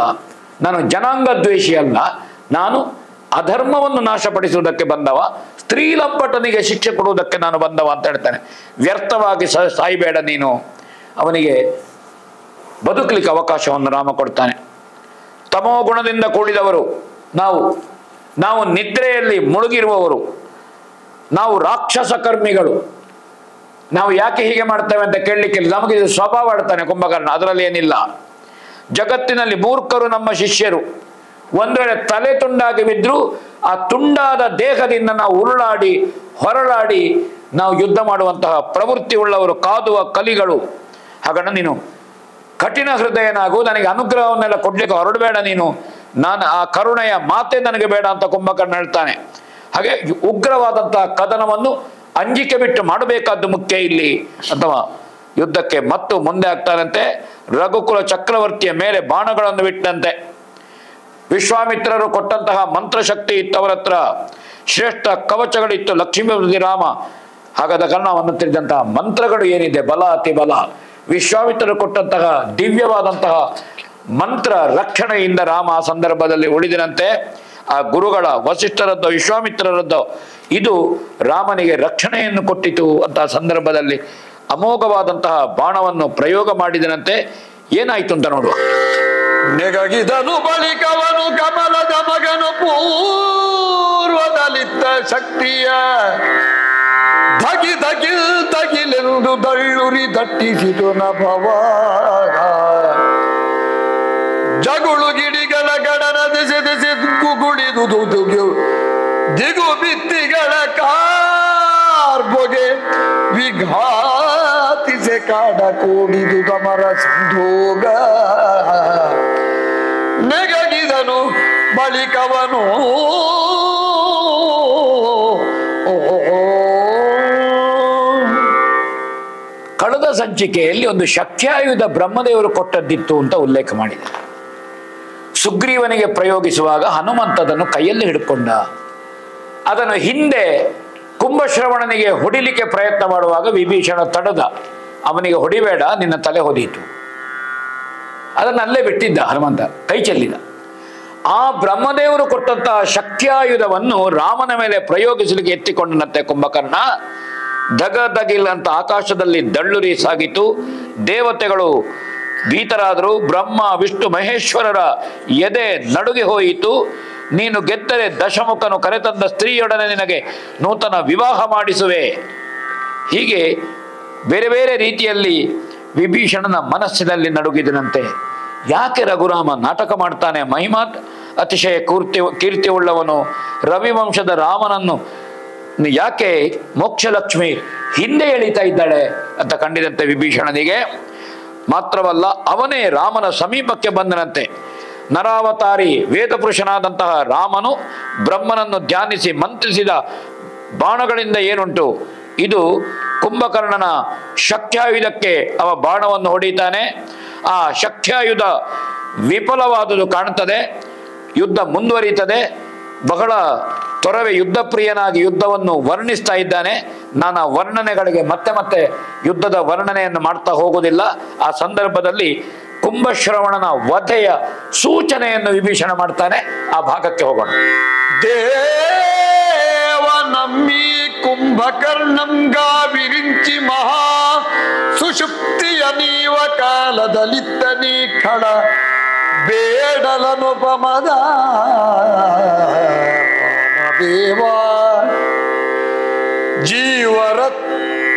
ನಾನು ಜನಾಂಗ ದ್ವೇಷಿ ಅಲ್ಲ, ನಾನು ಅಧರ್ಮವನ್ನು ನಾಶಪಡಿಸುವುದಕ್ಕೆ ಬಂದವ, ಸ್ತ್ರೀ ಲಂಪಟನಿಗೆ ಶಿಕ್ಷೆ ಕೊಡುವುದಕ್ಕೆ ನಾನು ಬಂದವ ಅಂತ ಹೇಳ್ತಾನೆ. ವ್ಯರ್ಥವಾಗಿ ಸಾಯಬೇಡ ನೀನು. ಅವನಿಗೆ ಬದುಕಲಿಕ್ಕೆ ಅವಕಾಶವನ್ನು ರಾಮ ಕೊಡ್ತಾನೆ. ತಮೋ ಗುಣದಿಂದ ಕೂಡಿದವರು ನಾವು ನಿದ್ರೆಯಲ್ಲಿ ಮುಳುಗಿರುವವರು, ನಾವು ರಾಕ್ಷಸ ಕರ್ಮಿಗಳು. ನಾವು ಯಾಕೆ ಹೀಗೆ ಮಾಡ್ತೇವೆ ಅಂತ ಕೇಳಲಿಕ್ಕೆ ನಮಗೆ ಇದು ಸ್ವಭಾವ ಆಡ್ತಾನೆ ಕುಂಭಕರ್ಣ, ಅದರಲ್ಲಿ ಏನಿಲ್ಲ. ಜಗತ್ತಿನಲ್ಲಿ ಮೂರ್ಖರು ನಮ್ಮ ಶಿಷ್ಯರು. ಒಂದು ವೇಳೆ ತಲೆ ತುಂಡಾಗಿ ಬಿದ್ದರೂ ಆ ತುಂಡಾದ ದೇಹದಿಂದ ನಾವು ಉರುಳಾಡಿ ಹೊರಳಾಡಿ ನಾವು ಯುದ್ಧ ಮಾಡುವಂತಹ ಪ್ರವೃತ್ತಿ ಉಳ್ಳವರು, ಕಾದುವ ಕಲಿಗಳು. ಹಾಗಣ್ಣ ನೀನು ಕಠಿಣ ಹೃದಯನಾಗು, ನನಗೆ ಅನುಗ್ರಹವನ್ನೆಲ್ಲ ಕೊಡ್ಲಿಕ್ಕೆ ಹೊರಡಬೇಡ ನೀನು, ನಾನು ಆ ಕರುಣೆಯ ಮಾತೆ ನನಗೆ ಬೇಡ ಅಂತ ಕುಂಭಕರ್ಣ ಹೇಳ್ತಾನೆ. ಹಾಗೆ ಉಗ್ರವಾದಂತಹ ಕದನವನ್ನು ಅಂಜಿಕೆ ಬಿಟ್ಟು ಮಾಡಬೇಕಾದ್ದು ಮುಖ್ಯ ಇಲ್ಲಿ ಅಥವಾ ಯುದ್ಧಕ್ಕೆ ಮತ್ತು ಮುಂದೆ ಆಗ್ತಾರಂತೆ. ರಘುಕುಲ ಚಕ್ರವರ್ತಿಯ ಮೇಲೆ ಬಾಣಗಳನ್ನು ಬಿಟ್ಟಂತೆ. ವಿಶ್ವಾಮಿತ್ರರು ಕೊಟ್ಟಂತಹ ಮಂತ್ರಶಕ್ತಿ ಇತ್ತು ಅವರ ಹತ್ರ, ಶ್ರೇಷ್ಠ ಕವಚಗಳಿತ್ತು ಲಕ್ಷ್ಮೀಪತಿ ರಾಮ. ಹಾಗಾದ ಕಾರಣ ಅವನು ತಿಳಿದಂತಹ ಮಂತ್ರಗಳು ಏನಿದೆ, ಬಲ ಅತಿ ಬಲ. ವಿಶ್ವಾಮಿತ್ರರು ಕೊಟ್ಟಂತಹ ದಿವ್ಯವಾದಂತಹ ಮಂತ್ರ ರಕ್ಷಣೆಯಿಂದ ರಾಮ ಆ ಸಂದರ್ಭದಲ್ಲಿ ಉಳಿದಿನಂತೆ. ಆ ಗುರುಗಳ ವಸಿಷ್ಠರದ್ದು ವಿಶ್ವಾಮಿತ್ರರದ್ದು ಇದು ರಾಮನಿಗೆ ರಕ್ಷಣೆಯನ್ನು ಕೊಟ್ಟಿತು ಅಂತ ಸಂದರ್ಭದಲ್ಲಿ ಅಮೋಘವಾದಂತಹ ಬಾಣವನ್ನು ಪ್ರಯೋಗ ಮಾಡಿದನಂತೆ. ಏನಾಯ್ತು ಅಂತ ನೋಡುವ. ನೆಗಗಿದನು ಬಳಿಕವನು ಕಮಲದ ಮಗನು ಪೂರ್ವದಲ್ಲಿದ್ದ ಶಕ್ತಿಯ ತಗಿಲೆಂದು ದಳ್ಳುರಿ ದಟ್ಟಿಸಿತು ನಭವಾಗ. ಜಗುಳು ಗಿಡಿಗಳ ಗಡನ ದಿಸೆ ಗುಗುಳಿದುದು ದಿಗು ಬಿತ್ತಿಗಳ ಕಾರ್ಬೊಗೆ ವಿಘಾತಿಸೆ ಕಾಡ ಕೂಡಿದು ತಮರ ಸಂಧೋಗ. ನೆಗಗಿದನು ಬಳಿಕವನು ಕಳೆದ ಸಂಚಿಕೆಯಲ್ಲಿ ಒಂದು ಶಕ್ತ್ಯಾಯುಧ ಬ್ರಹ್ಮದೇವರು ಕೊಟ್ಟದ್ದಿತ್ತು ಅಂತ ಉಲ್ಲೇಖ ಮಾಡಿದೆ. ಸುಗ್ರೀವನಿಗೆ ಪ್ರಯೋಗಿಸುವಾಗ ಹನುಮಂತದನ್ನು ಕೈಯಲ್ಲಿ ಹಿಡ್ಕೊಂಡ. ಅದನ್ನು ಹಿಂದೆ ಕುಂಭಶ್ರವಣನಿಗೆ ಹೊಡಿಲಿಕ್ಕೆ ಪ್ರಯತ್ನ ಮಾಡುವಾಗ ವಿಭೀಷಣ ತಡೆದ. ಅವನಿಗೆ ಹೊಡಿಬೇಡ, ನಿನ್ನ ತಲೆ ಹೊದೀತು. ಅದನ್ನು ಅಲ್ಲೇ ಬಿಟ್ಟಿದ್ದ ಹನುಮಂತ, ಕೈ ಚೆಲ್ಲಿದ. ಆ ಬ್ರಹ್ಮದೇವರು ಕೊಟ್ಟಂತಹ ಶಕ್ತ್ಯಾಯುಧವನ್ನು ರಾಮನ ಮೇಲೆ ಪ್ರಯೋಗಿಸಲಿಕ್ಕೆ ಎತ್ತಿಕೊಂಡನಂತೆ ಕುಂಭಕರ್ಣ. ದಗದಗಿಲ್ ಅಂತ ಆಕಾಶದಲ್ಲಿ ದಳ್ಳುರಿ ಸಾಗಿತು. ದೇವತೆಗಳು ಭೀತರಾದರು. ಬ್ರಹ್ಮ ವಿಷ್ಣು ಮಹೇಶ್ವರರ ಎದೆ ನಡುಗೆ ಹೋಯಿತು. ನೀನು ಗೆದ್ದರೆ ದಶಮುಖನು ಕರೆತಂದ ಸ್ತ್ರೀಯೊಡನೆ ನಿನಗೆ ನೂತನ ವಿವಾಹ ಮಾಡಿಸುವೆ. ಹೀಗೆ ಬೇರೆ ಬೇರೆ ರೀತಿಯಲ್ಲಿ ವಿಭೀಷಣನ ಮನಸ್ಸಿನಲ್ಲಿ ನಡುಗಿದನಂತೆ. ಯಾಕೆ ರಘುರಾಮ ನಾಟಕ ಮಾಡ್ತಾನೆ? ಮಹಿಮಾ ಅತಿಶಯ ಕೀರ್ತಿ ಉಳ್ಳವನು ರವಿವಂಶದ ರಾಮನನ್ನು ಯಾಕೆ ಮೋಕ್ಷಲಕ್ಷ್ಮಿ ಹಿಂದೆ ಎಳಿತಾ ಇದ್ದಾಳೆ ಅಂತ ಕಂಡಿದಂತೆ ವಿಭೀಷಣನಿಗೆ ಮಾತ್ರವಲ್ಲ ಅವನೇ ರಾಮನ ಸಮೀಪಕ್ಕೆ ಬಂದನಂತೆ. ನರಾವತಾರಿ ವೇದಪುರುಷನಾದಂತಹ ರಾಮನು ಬ್ರಹ್ಮನನ್ನು ಧ್ಯಾನಿಸಿ ಮಂತ್ರಿಸಿದ ಬಾಣಗಳಿಂದ ಏನುಂಟು? ಇದು ಕುಂಭಕರ್ಣನ ಶಕ್ತ್ಯಾಯುಧಕ್ಕೆ ಅವ ಬಾಣವನ್ನು ಹೊಡಿತಾನೆ. ಆ ಶಕ್ತ್ಯಾಯುಧ ವಿಫಲವಾದುದು ಕಾಣುತ್ತದೆ. ಯುದ್ಧ ಮುಂದುವರಿಯುತ್ತದೆ. ಬಹಳ ತೊರವೆ ಯುದ್ಧ ಪ್ರಿಯನಾಗಿ ಯುದ್ಧವನ್ನು ವರ್ಣಿಸ್ತಾ ಇದ್ದಾನೆ. ನಾನು ಆ ವರ್ಣನೆಗಳಿಗೆ ಮತ್ತೆ ಮತ್ತೆ ಯುದ್ಧದ ವರ್ಣನೆಯನ್ನು ಮಾಡ್ತಾ ಹೋಗುವುದಿಲ್ಲ. ಆ ಸಂದರ್ಭದಲ್ಲಿ ಕುಂಭಶ್ರವಣನ ವಧೆಯ ಸೂಚನೆಯನ್ನು ವಿಭೀಷಣ ಮಾಡ್ತಾನೆ. ಆ ಭಾಗಕ್ಕೆ ಹೋಗೋಣ. ದೇವನಮ್ಮಿ ಕುಂಭಕರ್ಣಂ ಗಾವಿರಿಂಚಿ ಮಹಾ ಸುಷುಪ್ತಿಯ ನೀವ ಕಾಲದಲ್ಲಿತ್ತನಿ ಖಳ ಬೇಡಲನುಪಮದ ದೇವ ಜೀವರತ್ನವ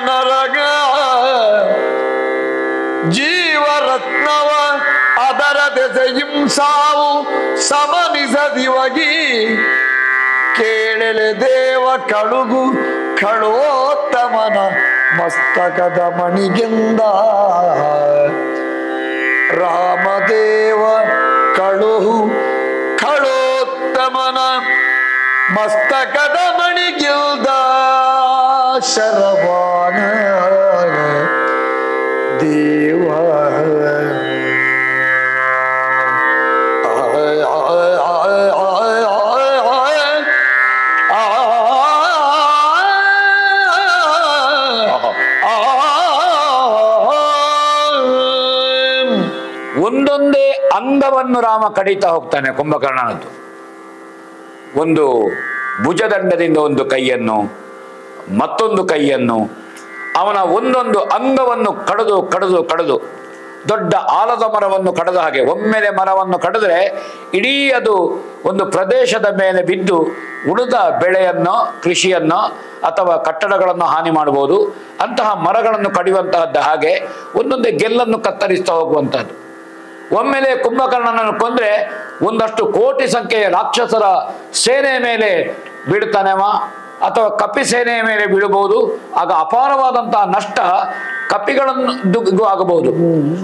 ನರಗ ಜೀವರತ್ನವ ಅದರ ದೆಸೆಯಿಂ ಸಾವು ಸಮನಿಸದಿವಗಿ ಕೇಳಲೆ ದೇವ ಕಳುಗು ಕಳೋತ್ತಮನ ಮಸ್ತಕದ ಮಣಿಗೆಂದ ರಾಮದೇವ ಕಳುಹು ಕಳೋತ್ತಮನ ಮಸ್ತಕದ ಮಣಿಗಿಲ್ದ ಶರವಾನ ದೇವ ಒಂದೊಂದೇ ಅಂಗವನ್ನು ರಾಮ ಕಡಿತಾ ಹೋಗ್ತಾನೆ. ಕುಂಭಕರ್ಣನದ್ದು ಒಂದು ಭುಜದಂಡದಿಂದ ಒಂದು ಕೈಯನ್ನು, ಮತ್ತೊಂದು ಕೈಯನ್ನು, ಅವನ ಒಂದೊಂದು ಅಂಗವನ್ನು ಕಡಿದು ಕಡಿದು ಕಡಿದು ದೊಡ್ಡ ಆಲದ ಮರವನ್ನು ಕಡಿದ ಹಾಗೆ. ಒಮ್ಮೆಲೆ ಮರವನ್ನು ಕಡಿದ್ರೆ ಇಡೀ ಅದು ಒಂದು ಪ್ರದೇಶದ ಮೇಲೆ ಬಿದ್ದು ಉಳಿದ ಬೆಳೆಯನ್ನು, ಕೃಷಿಯನ್ನು ಅಥವಾ ಕಟ್ಟಡಗಳನ್ನು ಹಾನಿ ಮಾಡಬಹುದು. ಅಂತಹ ಮರಗಳನ್ನು ಕಡಿಯುವಂತಹದ್ದು ಹಾಗೆ ಒಂದೊಂದೇ ಗೆಲ್ಲನ್ನು ಕತ್ತರಿಸ್ತಾ ಹೋಗುವಂತಹದ್ದು. ಒಮ್ಮೆಲೆ ಕುಂಭಕರ್ಣನನ್ನು ಕೊಂದ್ರೆ ಒಂದಷ್ಟು ಕೋಟಿ ಸಂಖ್ಯೆಯ ರಾಕ್ಷಸರ ಸೇನೆ ಮೇಲೆ ಬೀಳ್ತಾನೆವ, ಅಥವಾ ಕಪಿ ಸೇನೆಯ ಮೇಲೆ ಬೀಳಬಹುದು. ಆಗ ಅಪಾರವಾದಂತಹ ನಷ್ಟ ಕಪಿಗಳನ್ನು ಆಗಬಹುದು.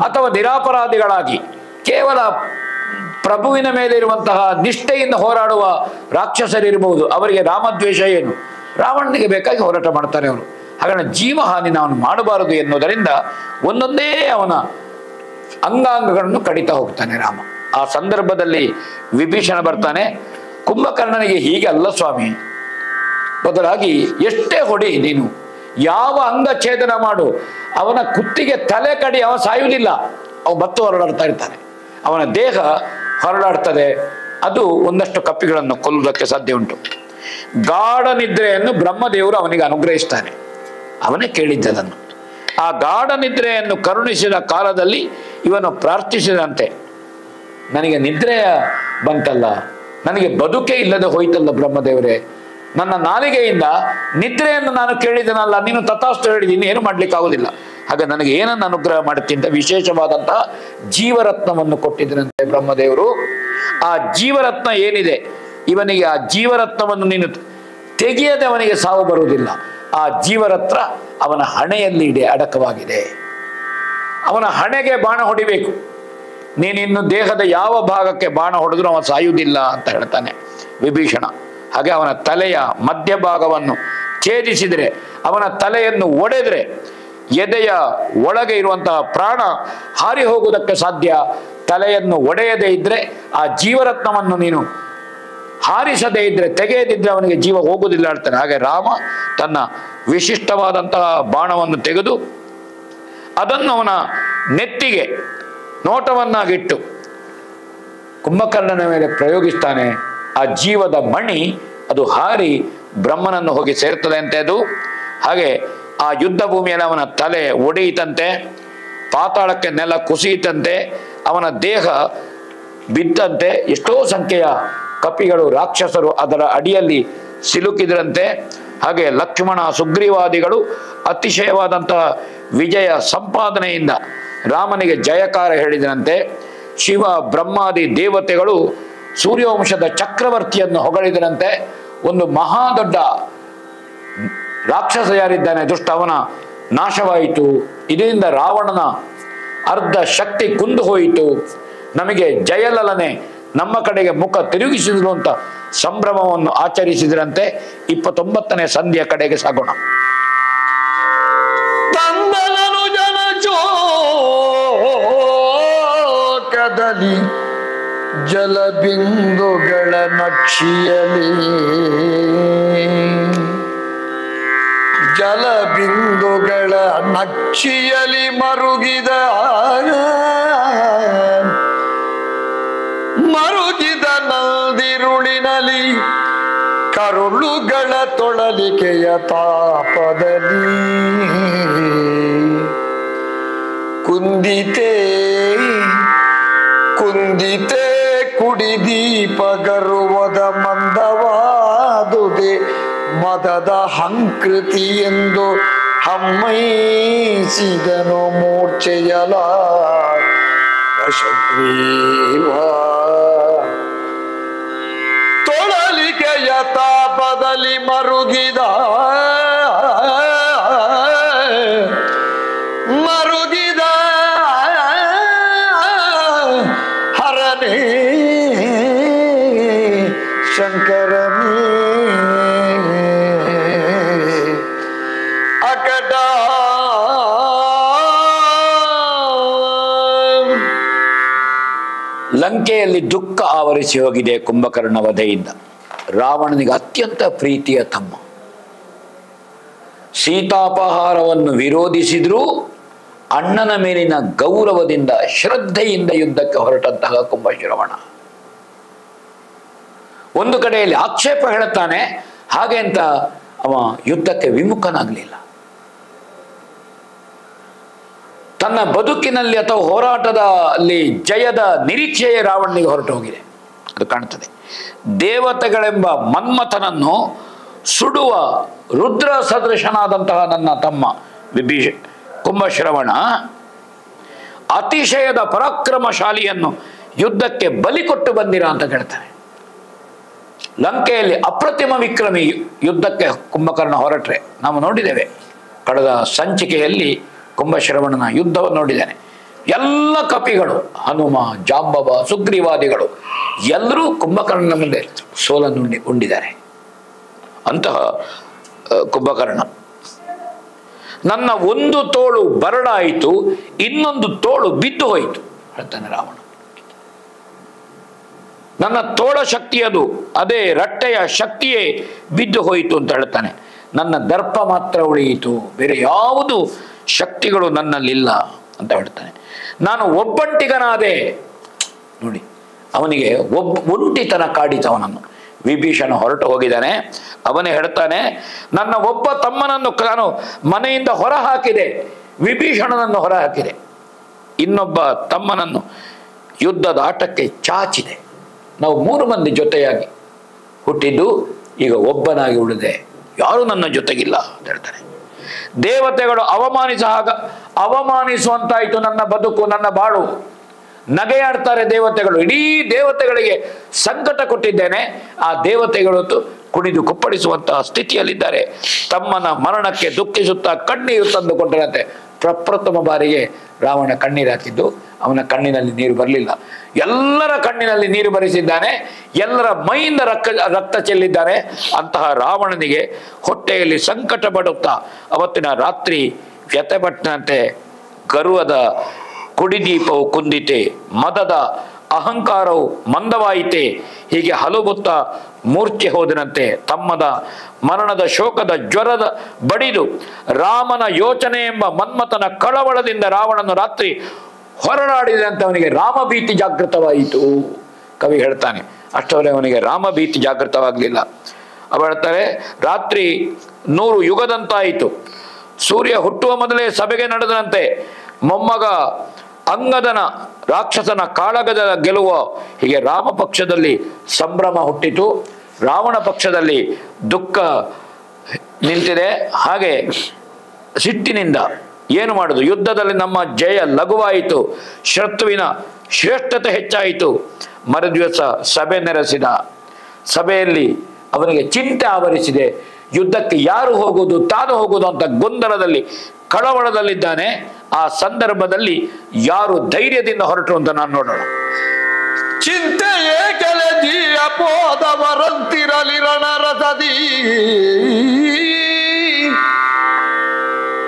ಅಥವಾ ನಿರಾಪರಾಧಿಗಳಾಗಿ ಕೇವಲ ಪ್ರಭುವಿನ ಮೇಲೆ ಇರುವಂತಹ ನಿಷ್ಠೆಯಿಂದ ಹೋರಾಡುವ ರಾಕ್ಷಸರಿರಬಹುದು. ಅವರಿಗೆ ರಾಮದ್ವೇಷ ಏನು? ರಾವಣನಿಗೆ ಬೇಕಾಗಿ ಹೋರಾಟ ಮಾಡ್ತಾರೆ ಅವರು. ಹಾಗಾಗಿ ಜೀವಹಾನಿ ನಾವು ಮಾಡಬಾರದು ಎನ್ನುವುದರಿಂದ ಒಂದೊಂದೇ ಅವನ ಅಂಗಾಂಗಗಳನ್ನು ಕಡಿತಾ ಹೋಗ್ತಾನೆ ರಾಮ. ಆ ಸಂದರ್ಭದಲ್ಲಿ ವಿಭೀಷಣ ಬರ್ತಾನೆ. ಕುಂಭಕರ್ಣನಿಗೆ ಹೀಗೆ ಅಲ್ಲ ಸ್ವಾಮಿ, ಬದಲಾಗಿ ಎಷ್ಟೇ ಹೊಡಿ ನೀನು, ಯಾವ ಅಂಗ ಛೇದನ ಮಾಡು, ಅವನ ಕುತ್ತಿಗೆ ತಲೆ ಕಡಿ, ಅವ ಸಾಯುವುದಿಲ್ಲ, ಅವ ಮತ್ತು ಹೊರಡಾಡ್ತಾ ಇರ್ತಾನೆ, ಅವನ ದೇಹ ಹೊರಡಾಡ್ತದೆ. ಅದು ಒಂದಷ್ಟು ಕಪ್ಪಿಗಳನ್ನು ಕೊಲ್ಲುವುದಕ್ಕೆ ಸಾಧ್ಯ ಉಂಟು. ಗಾಢ ನಿದ್ರೆಯನ್ನು ಬ್ರಹ್ಮದೇವರು ಅವನಿಗೆ ಅನುಗ್ರಹಿಸ್ತಾನೆ. ಅವನೇ ಕೇಳಿದ್ದದನ್ನು. ಆ ಗಾಢ ನಿದ್ರೆಯನ್ನು ಕರುಣಿಸಿದ ಕಾಲದಲ್ಲಿ ಇವನು ಪ್ರಾರ್ಥಿಸಿದಂತೆ, ನನಗೆ ನಿದ್ರೆಯ ಬಂತಲ್ಲ, ನನಗೆ ಬದುಕೇ ಇಲ್ಲದೆ ಹೋಯ್ತಲ್ಲ ಬ್ರಹ್ಮದೇವರೇ, ನನ್ನ ನಾಲಿಗೆಯಿಂದ ನಿದ್ರೆಯನ್ನು ನಾನು ಕೇಳಿದನಲ್ಲ, ನೀನು ತಥಾಸ್ತು ಹೇಳಿದ್ದೀನಿ, ಏನು ಮಾಡ್ಲಿಕ್ಕೆ ಆಗುದಿಲ್ಲ. ಹಾಗೆ ನನಗೆ ಏನನ್ನು ಅನುಗ್ರಹ ಮಾಡುತ್ತಿದ್ದ ವಿಶೇಷವಾದಂತಹ ಜೀವರತ್ನವನ್ನು ಕೊಟ್ಟಿದ್ದನಂತೆ ಬ್ರಹ್ಮದೇವರು. ಆ ಜೀವರತ್ನ ಏನಿದೆ, ಇವನಿಗೆ ಆ ಜೀವರತ್ನವನ್ನು ನೀನು ತೆಗೆಯದೆ ಅವನಿಗೆ ಸಾವು ಬರುವುದಿಲ್ಲ. ಆ ಜೀವರತ್ನ ಅವನ ಹಣೆಯಲ್ಲಿ ಅಡಕವಾಗಿದೆ. ಅವನ ಹಣೆಗೆ ಬಾಣ ಹೊಡಿಬೇಕು. ನೀನಿನ್ನು ದೇಹದ ಯಾವ ಭಾಗಕ್ಕೆ ಬಾಣ ಹೊಡೆದ್ರೂ ಅವನು ಸಾಯುವುದಿಲ್ಲ ಅಂತ ಹೇಳ್ತಾನೆ ವಿಭೀಷಣ. ಹಾಗೆ ಅವನ ತಲೆಯ ಮಧ್ಯಭಾಗವನ್ನು ಛೇದಿಸಿದರೆ, ಅವನ ತಲೆಯನ್ನು ಒಡೆದ್ರೆ ಎದೆಯ ಒಳಗೆ ಇರುವಂತಹ ಪ್ರಾಣ ಹಾರಿ ಹೋಗುವುದಕ್ಕೆ ಸಾಧ್ಯ. ತಲೆಯನ್ನು ಒಡೆಯದೇ ಇದ್ರೆ, ಆ ಜೀವರತ್ನವನ್ನು ನೀನು ಹಾರಿಸದೇ ಇದ್ರೆ, ತೆಗೆಯದಿದ್ರೆ ಅವನಿಗೆ ಜೀವ ಹೋಗುವುದಿಲ್ಲ ಹೇಳ್ತಾನೆ. ಹಾಗೆ ರಾಮ ತನ್ನ ವಿಶಿಷ್ಟವಾದಂತಹ ಬಾಣವನ್ನು ತೆಗೆದು ಅದನ್ನು ಅವನ ನೆತ್ತಿಗೆ ನೋಟವನ್ನಾಗಿಟ್ಟು ಕುಂಭಕರ್ಣನ ಮೇಲೆ ಪ್ರಯೋಗಿಸ್ತಾನೆ. ಆ ಜೀವದ ಮಣಿ ಅದು ಹಾರಿ ಬ್ರಹ್ಮನನ್ನು ಹೋಗಿ ಸೇರ್ತದೆ ಅಂತೆ ಅದು. ಹಾಗೆ ಆ ಯುದ್ಧ ಭೂಮಿಯಲ್ಲಿ ಅವನ ತಲೆ ಒಡೆಯಿತಂತೆ, ಪಾತಾಳಕ್ಕೆ ನೆಲ ಕುಸಿಯಿತಂತೆ, ಅವನ ದೇಹ ಬಿದ್ದಂತೆ. ಎಷ್ಟೋ ಸಂಖ್ಯೆಯ ಕಪಿಗಳು, ರಾಕ್ಷಸರು ಅದರ ಅಡಿಯಲ್ಲಿ ಸಿಲುಕಿದ್ರಂತೆ. ಹಾಗೆ ಲಕ್ಷ್ಮಣ ಸುಗ್ರೀವಾದಿಗಳು ಅತಿಶಯವಾದಂತಹ ವಿಜಯ ಸಂಪಾದನೆಯಿಂದ ರಾಮನಿಗೆ ಜಯಕಾರ ಹೇಳಿದರಂತೆ. ಶಿವ ಬ್ರಹ್ಮಾದಿ ದೇವತೆಗಳು ಸೂರ್ಯವಂಶದ ಚಕ್ರವರ್ತಿಯನ್ನು ಹೊಗಳಿದರಂತೆ. ಒಂದು ಮಹಾ ದೊಡ್ಡ ರಾಕ್ಷಸ ಯಾರಿದ್ದಾನೆ ದುಷ್ಟ, ಅವನ ನಾಶವಾಯಿತು, ಇದರಿಂದ ರಾವಣನ ಅರ್ಧ ಶಕ್ತಿ ಕುಂದು ಹೋಯಿತು, ನಮಗೆ ಜಯಲಲನೆ ನಮ್ಮ ಕಡೆಗೆ ಮುಖ ತಿರುಗಿಸಿದ್ರು ಅಂತ ಸಂಭ್ರಮವನ್ನು ಆಚರಿಸಿದ್ರಂತೆ. 29ನೇ ಸಂಧಿಯ ಕಡೆಗೆ ಸಾಗೋಣ. ತಂದನನು ಜನಚೋಕದಲ್ಲಿ ಜಲಬಿಂದುಗಳ ನಕ್ಷಿಯಲಿ ಜಲಬಿಂದುಗಳ ನಕ್ಷಿಯಲಿ ಮರುಗಿದ ನಂದಿರುಳಿನಲಿ ಕರುಳುಗಳ ತೊಳಲಿಕೆಯ ತಾಪದಲ್ಲಿ ಕುಂದಿತೆ ಕುಂದಿತೆ ಕುಡಿದೀಪ ಗರ್ವದ ಮಂದವಾದುದೆ ಮದದ ಹಂಕೃತಿ ಎಂದು ಹಮ್ಮೈಸಿದನು ಮೂರ್ಛೆಯಲ ಶಗ್ರೀವ. ತೊಳಲಿಕೆಯ ತಾಪದಲ್ಲಿ ಮರುಗಿದ ಹರನೇ ಶಂಕರನೇ ಅಕಟ ಲಂಕೆಯಲ್ಲಿ ದುಃಖ ಆವರಿಸಿ ಹೋಗಿದೆ ಕುಂಭಕರ್ಣ ವಧೆಯಿಂದ. ರಾವಣನಿಗೆ ಅತ್ಯಂತ ಪ್ರೀತಿಯ ತಮ್ಮ, ಸೀತಾಪಹಾರವನ್ನು ವಿರೋಧಿಸಿದ್ರೂ ಅಣ್ಣನ ಮೇಲಿನ ಗೌರವದಿಂದ ಶ್ರದ್ಧೆಯಿಂದ ಯುದ್ಧಕ್ಕೆ ಹೊರಟಂತಹ ಕುಂಭಶ್ರವಣ ಒಂದು ಕಡೆಯಲ್ಲಿ ಆಕ್ಷೇಪ ಹೇಳುತ್ತಾನೆ, ಹಾಗೆ ಅಂತ ಅವ ಯುದ್ಧಕ್ಕೆ ವಿಮುಖನಾಗಲಿಲ್ಲ. ತನ್ನ ಬದುಕಿನಲ್ಲಿ ಅಥವಾ ಹೋರಾಟದ ಅಲ್ಲಿ ಜಯದ ನಿರೀಕ್ಷೆಯೇ ರಾವಣನಿಗೆ ಹೊರಟು ಹೋಗಿದೆ, ಅದು ಕಾಣ್ತದೆ. ದೇವತೆಗಳೆಂಬ ಮನ್ಮಥನನ್ನು ಸುಡುವ ರುದ್ರ ಸದೃಶನಾದಂತಹ ನನ್ನ ತಮ್ಮ ಕುಂಭಶ್ರವಣ ಅತಿಶಯದ ಪರಾಕ್ರಮಶಾಲಿಯನ್ನು ಯುದ್ಧಕ್ಕೆ ಬಲಿ ಕೊಟ್ಟು ಬಂದಿರ ಅಂತ ಹೇಳ್ತಾನೆ. ಲಂಕೆಯಲ್ಲಿ ಅಪ್ರತಿಮ ವಿಕ್ರಮಿ ಯುದ್ಧಕ್ಕೆ ಕುಂಭಕರ್ಣ ಹೊರಟ್ರೆ ನಾವು ನೋಡಿದ್ದೇವೆ. ಕಳೆದ ಸಂಚಿಕೆಯಲ್ಲಿ ಕುಂಭಶ್ರವಣನ ಯುದ್ಧವನ್ನು ನೋಡಿದ್ದೇನೆ. ಎಲ್ಲ ಕಪಿಗಳು, ಹನುಮ, ಜಾಂಬವ, ಸುಗ್ರೀವಾದಿಗಳು ಎಲ್ಲರೂ ಕುಂಭಕರ್ಣನ ಮುಂದೆ ಸೋಲನ್ನು ಉಂಡಿದ್ದಾರೆ. ಅಂತಹ ಕುಂಭಕರ್ಣ, ನನ್ನ ಒಂದು ತೋಳು ಬರಡಾಯಿತು, ಇನ್ನೊಂದು ತೋಳು ಬಿದ್ದು ಹೋಯಿತು ಹೇಳ್ತಾನೆ ರಾವಣ. ನನ್ನ ತೋಳ ಶಕ್ತಿಯದು, ಅದೇ ರಟ್ಟೆಯ ಶಕ್ತಿಯೇ ಬಿದ್ದು ಹೋಯಿತು ಅಂತ ಹೇಳ್ತಾನೆ. ನನ್ನ ದರ್ಪ ಮಾತ್ರ ಉಳಿಯಿತು, ಬೇರೆ ಯಾವುದು ಶಕ್ತಿಗಳು ನನ್ನಲ್ಲಿಲ್ಲ ಅಂತ ಹೇಳ್ತಾನೆ. ನಾನು ಒಬ್ಬಂಟಿಗನಾದೆ. ನೋಡಿ, ಅವನಿಗೆ ಒಂಟಿತನ ಕಾಡಿತವನನ್ನು. ವಿಭೀಷಣ ಹೊರಟು ಹೋಗಿದ್ದಾನೆ, ಅವನೇ ಹೇಳ್ತಾನೆ, ನನ್ನ ಒಬ್ಬ ತಮ್ಮನನ್ನು ನಾನು ಮನೆಯಿಂದ ಹೊರ ಹಾಕಿದೆ, ವಿಭೀಷಣನನ್ನು ಹೊರ ಹಾಕಿದೆ, ಇನ್ನೊಬ್ಬ ತಮ್ಮನನ್ನು ಯುದ್ಧದ ಆಟಕ್ಕೆ ಚಾಚಿದೆ. ನಾವು 3 ಮಂದಿ ಜೊತೆಯಾಗಿ ಹುಟ್ಟಿದ್ದು, ಈಗ ಒಬ್ಬನಾಗಿ ಉಳಿದೆ, ಯಾರು ನನ್ನ ಜೊತೆಗಿಲ್ಲ ಅಂತ ಹೇಳ್ತಾನೆ. ದೇವತೆಗಳು ಅವಮಾನಿಸುವಂತಾಯಿತು ನನ್ನ ಬದುಕು, ನನ್ನ ಬಾಳು. ನಗೆಯಾಡ್ತಾರೆ ದೇವತೆಗಳು. ಇಡೀ ದೇವತೆಗಳಿಗೆ ಸಂಕಟ ಕೊಟ್ಟಿದ್ದೇನೆ, ಆ ದೇವತೆಗಳು ಕುಣಿದು ಕುಪ್ಪಳಿಸುವಂತಹ ಸ್ಥಿತಿಯಲ್ಲಿದ್ದಾರೆ. ತಮ್ಮನ ಮರಣಕ್ಕೆ ದುಃಖಿಸುತ್ತಾ ಕಣ್ಣೀರು ತಂದುಕೊಂಡರಂತೆ. ಪ್ರಪ್ರಥಮ ಬಾರಿಗೆ ರಾವಣ ಕಣ್ಣೀರು ಹಾಕಿದ್ದು, ಅವನ ಕಣ್ಣಿನಲ್ಲಿ ನೀರು ಬರಲಿಲ್ಲ. ಎಲ್ಲರ ಕಣ್ಣಿನಲ್ಲಿ ನೀರು ಬರಿಸಿದ್ದಾನೆ, ಎಲ್ಲರ ಮೈಯಿಂದ ರಕ್ತ ಚೆಲ್ಲಿದ್ದಾನೆ. ಅಂತಹ ರಾವಣನಿಗೆ ಹೊಟ್ಟೆಯಲ್ಲಿ ಸಂಕಟ ಪಡುತ್ತಾ ಅವತ್ತಿನ ರಾತ್ರಿ ವ್ಯಥೆಪಟ್ಟಂತೆ ಗರ್ವದ ಕುಡಿದೀಪವು ಕುಂದಿತೆ, ಮದದ ಅಹಂಕಾರವು ಮಂದವಾಯಿತೆ, ಹೀಗೆ ಹಲುಬುತ್ತಾ ಮೂರ್ಛೆ ಹೋದನಂತೆ. ತಮ್ಮದ ಮರಣದ ಶೋಕದ ಜ್ವರದ ಬಡಿದು ರಾಮನ ಯೋಚನೆ ಎಂಬ ಮನ್ಮಥನ ಕಳವಳದಿಂದ ರಾವಣನು ರಾತ್ರಿ ಹೊರಡಾಡಿದಂತೆ ಅವನಿಗೆ ರಾಮಭೀತಿ ಜಾಗೃತವಾಯಿತು. ಕವಿ ಹೇಳ್ತಾನೆ, ಅಷ್ಟವರೆ ಅವನಿಗೆ ರಾಮಭೀತಿ ಜಾಗೃತವಾಗಲಿಲ್ಲ. ಅವ ಹೇಳ್ತಾರೆ, ರಾತ್ರಿ 100 ಯುಗದಂತಾಯಿತು. ಸೂರ್ಯ ಹುಟ್ಟುವ ಮೊದಲೇ ಸಭೆಗೆ ನಡೆದಂತೆ ಮೊಮ್ಮಗ ಅಂಗದನ ರಾಕ್ಷಸನ ಕಾಳಗದ ಗೆಲುವ. ಹೀಗೆ ರಾಮ ಪಕ್ಷದಲ್ಲಿ ಸಂಭ್ರಮ ಹುಟ್ಟಿತು, ರಾವಣ ಪಕ್ಷದಲ್ಲಿ ದುಃಖ ನಿಂತಿದೆ. ಹಾಗೆ ಸಿಟ್ಟಿನಿಂದ ಏನು ಮಾಡುದು, ಯುದ್ಧದಲ್ಲಿ ನಮ್ಮ ಜಯ ಲಘುವಾಯಿತು, ಶತ್ರುವಿನ ಶ್ರೇಷ್ಠತೆ ಹೆಚ್ಚಾಯಿತು. ಮರುದಿವಸ ಸಭೆ ನೆರೆಸಿದ. ಸಭೆಯಲ್ಲಿ ಅವನಿಗೆ ಚಿಂತೆ ಆವರಿಸಿದೆ. ಯುದ್ಧಕ್ಕೆ ಯಾರು ಹೋಗುವುದು ತಾನು ಹೋಗುವುದು ಅಂತ ಗೊಂದಲದಲ್ಲಿ ಕಳವಳದಲ್ಲಿದ್ದಾನೆ. ಆ ಸಂದರ್ಭದಲ್ಲಿ ಯಾರು ಧೈರ್ಯದಿಂದ ಹೊರಟರು ಅಂತ ನಾನು ನೋಡೋಣ. ಚಿಂತೆಯೇ ಕೆಳಜಿ ಅಪೋದವರಂತಿರಲಿ ರಣರಸದಿ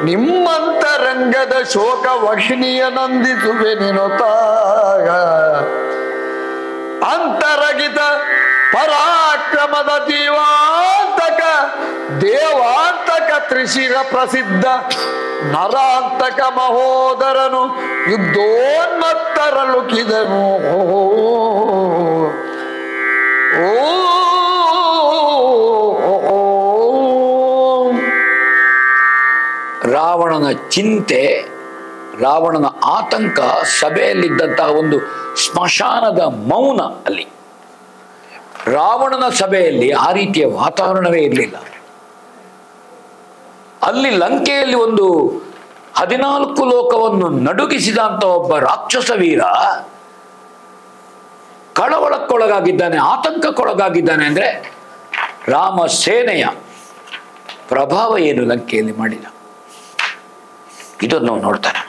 ನಿಮ್ಮಂತರಂಗದ ಶೋಕ ವಹಿನಿಯ ನಂದಿಸುವೆ ನಿನುತಾಗ ಅಂತರಗಿತ ಪರಾಕ್ರಮದ ಜೀವಾಂತಕ ದೇವಾಂತಕ ತ್ರಿಶಿರ ಪ್ರಸಿದ್ಧ ನರಾಂತಕ ಮಹೋದರನು ಯುದ್ಧೋನ್ಮತ್ತರಲುಕಿದನು. ರಾವಣನ ಚಿಂತೆ, ರಾವಣನ ಆತಂಕ, ಸಭೆಯಲ್ಲಿದ್ದಂತಹ ಒಂದು ಸ್ಮಶಾನದ ಮೌನ. ಅಲ್ಲಿ ರಾವಣನ ಸಭೆಯಲ್ಲಿ ಆ ರೀತಿಯ ವಾತಾವರಣವೇ ಇರಲಿಲ್ಲ. ಅಲ್ಲಿ ಲಂಕೆಯಲ್ಲಿ ಒಂದು 14 ಲೋಕವನ್ನು ನಡುಗಿಸಿದಂತ ಒಬ್ಬ ರಾಕ್ಷಸ ವೀರ ಕಳವಳಕ್ಕೊಳಗಾಗಿದ್ದಾನೆ, ಆತಂಕಕ್ಕೊಳಗಾಗಿದ್ದಾನೆ. ಅಂದ್ರೆ ರಾಮ ಸೇನೆಯ ಪ್ರಭಾವ ಏನು ಲಂಕೆಯಲ್ಲಿ ಮಾಡಿದ, ಇದನ್ನು ನೋಡ್ತಾನೆ.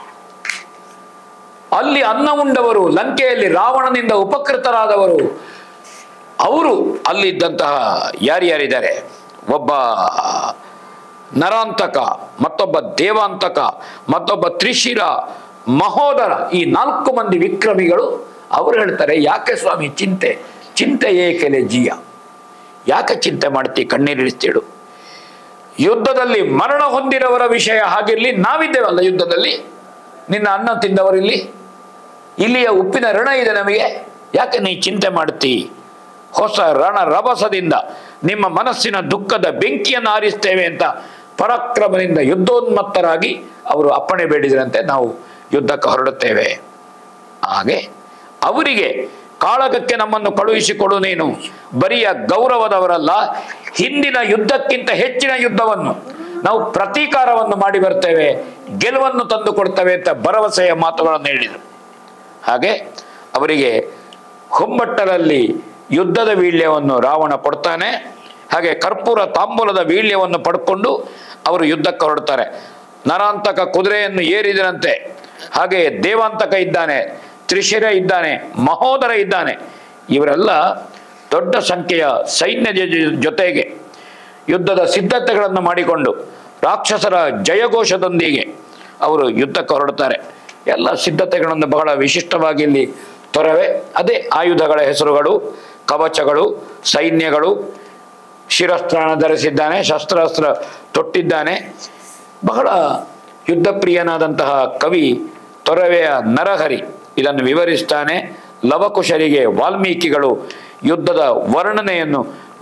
ಅಲ್ಲಿ ಅನ್ನ ಉಂಡವರು, ಲಂಕೆಯಲ್ಲಿ ರಾವಣನಿಂದ ಉಪಕೃತರಾದವರು, ಅವರು ಅಲ್ಲಿದ್ದಂತಹ ಯಾರ್ಯಾರಿದ್ದಾರೆ, ಒಬ್ಬ ನರಾಂತಕ, ಮತ್ತೊಬ್ಬ ದೇವಾಂತಕ, ಮತ್ತೊಬ್ಬ ತ್ರಿಶಿರ ಮಹೋದರ, ಈ 4 ಮಂದಿ ವಿಕ್ರಮಿಗಳು ಅವರು ಹೇಳ್ತಾರೆ, ಯಾಕೆ ಸ್ವಾಮಿ ಚಿಂತೆ, ಚಿಂತೆ ಏಕೆಲೆ ಜೀಯ, ಯಾಕೆ ಚಿಂತೆ ಮಾಡ್ತಿ, ಕಣ್ಣೀರಿಳಿಸ್ತೇಳು. ಯುದ್ಧದಲ್ಲಿ ಮರಣ ಹೊಂದಿರವರ ವಿಷಯ ಹಾಗಿರ್ಲಿ, ನಾವಿದ್ದೇವಲ್ಲ ಯುದ್ಧದಲ್ಲಿ, ನಿನ್ನ ಅನ್ನ ತಿಂದವರಿಲ್ಲಿ, ಇಲ್ಲಿಯ ಉಪ್ಪಿನ ಋಣ ಇದೆ ನಮಗೆ, ಯಾಕೆ ನೀ ಚಿಂತೆ ಮಾಡ್ತಿ. ಹೊಸ ರಣ ರಭಸದಿಂದ ನಿಮ್ಮ ಮನಸ್ಸಿನ ದುಃಖದ ಬೆಂಕಿಯನ್ನು ಆರಿಸ್ತೇವೆ ಅಂತ ಪರಾಕ್ರಮದಿಂದ ಯುದ್ಧೋನ್ಮತ್ತರಾಗಿ ಅವರು ಅಪ್ಪಣೆ ಬೇಡಿದ್ರಂತೆ, ನಾವು ಯುದ್ಧಕ್ಕೆ ಹೊರಡುತ್ತೇವೆ. ಹಾಗೆ ಅವರಿಗೆ ಕಾಳಗಕ್ಕೆ ನಮ್ಮನ್ನು ಕಳುಹಿಸಿಕೊಡು, ನೀನು ಬರಿಯ ಗೌರವದವರಲ್ಲ, ಹಿಂದಿನ ಯುದ್ಧಕ್ಕಿಂತ ಹೆಚ್ಚಿನ ಯುದ್ಧವನ್ನು ನಾವು ಪ್ರತೀಕಾರವನ್ನು ಮಾಡಿ ಬರ್ತೇವೆ, ಗೆಲುವನ್ನು ತಂದು ಕೊಡ್ತೇವೆ ಅಂತ ಭರವಸೆಯ ಮಾತುಗಳನ್ನು ಹೇಳಿದರು. ಹಾಗೆ ಅವರಿಗೆ ಹೊಂಬಟ್ಟಲಲ್ಲಿ ಯುದ್ಧದ ವೀಳ್ಯವನ್ನು ರಾವಣ ಕೊಡ್ತಾನೆ. ಹಾಗೆ ಕರ್ಪೂರ ತಾಂಬೂಲದ ವೀಳ್ಯವನ್ನು ಪಡ್ಕೊಂಡು ಅವರು ಯುದ್ಧಕ್ಕೆ ಹೊರಡ್ತಾರೆ. ನರಾಂತಕ ಕುದುರೆಯನ್ನು ಏರಿದರಂತೆ, ಹಾಗೆ ದೇವಾಂತಕ ಇದ್ದಾನೆ, ತ್ರಿಶಿರ ಇದ್ದಾನೆ, ಮಹೋದರ ಇದ್ದಾನೆ. ಇವರೆಲ್ಲ ದೊಡ್ಡ ಸಂಖ್ಯೆಯ ಸೈನ್ಯದ ಜೊತೆಗೆ ಯುದ್ಧದ ಸಿದ್ಧತೆಗಳನ್ನು ಮಾಡಿಕೊಂಡು ರಾಕ್ಷಸರ ಜಯಘೋಷದೊಂದಿಗೆ ಅವರು ಯುದ್ಧಕ್ಕೆ ಹೊರಡ್ತಾರೆ. ಎಲ್ಲ ಸಿದ್ಧತೆಗಳನ್ನು ಬಹಳ ವಿಶಿಷ್ಟವಾಗಿ ಇಲ್ಲಿ ತೊರವೆ. ಅದೇ ಆಯುಧಗಳ ಹೆಸರುಗಳು, ಕವಚಗಳು, ಸೈನ್ಯಗಳು, ಶಿರಸ್ತ್ರಾಣ ಧರಿಸಿದ್ದಾನೆ, ಶಸ್ತ್ರಾಸ್ತ್ರ ತೊಟ್ಟಿದ್ದಾನೆ. ಬಹಳ ಯುದ್ಧ ಪ್ರಿಯನಾದಂತಹ ಕವಿ ತೊರವೆಯ ನರಹರಿ ಇದನ್ನು ವಿವರಿಸ್ತಾನೆ. ಲವಕುಶರಿಗೆ ವಾಲ್ಮೀಕಿಗಳು ಯುದ್ಧದ ವರ್ಣನೆಯನ್ನು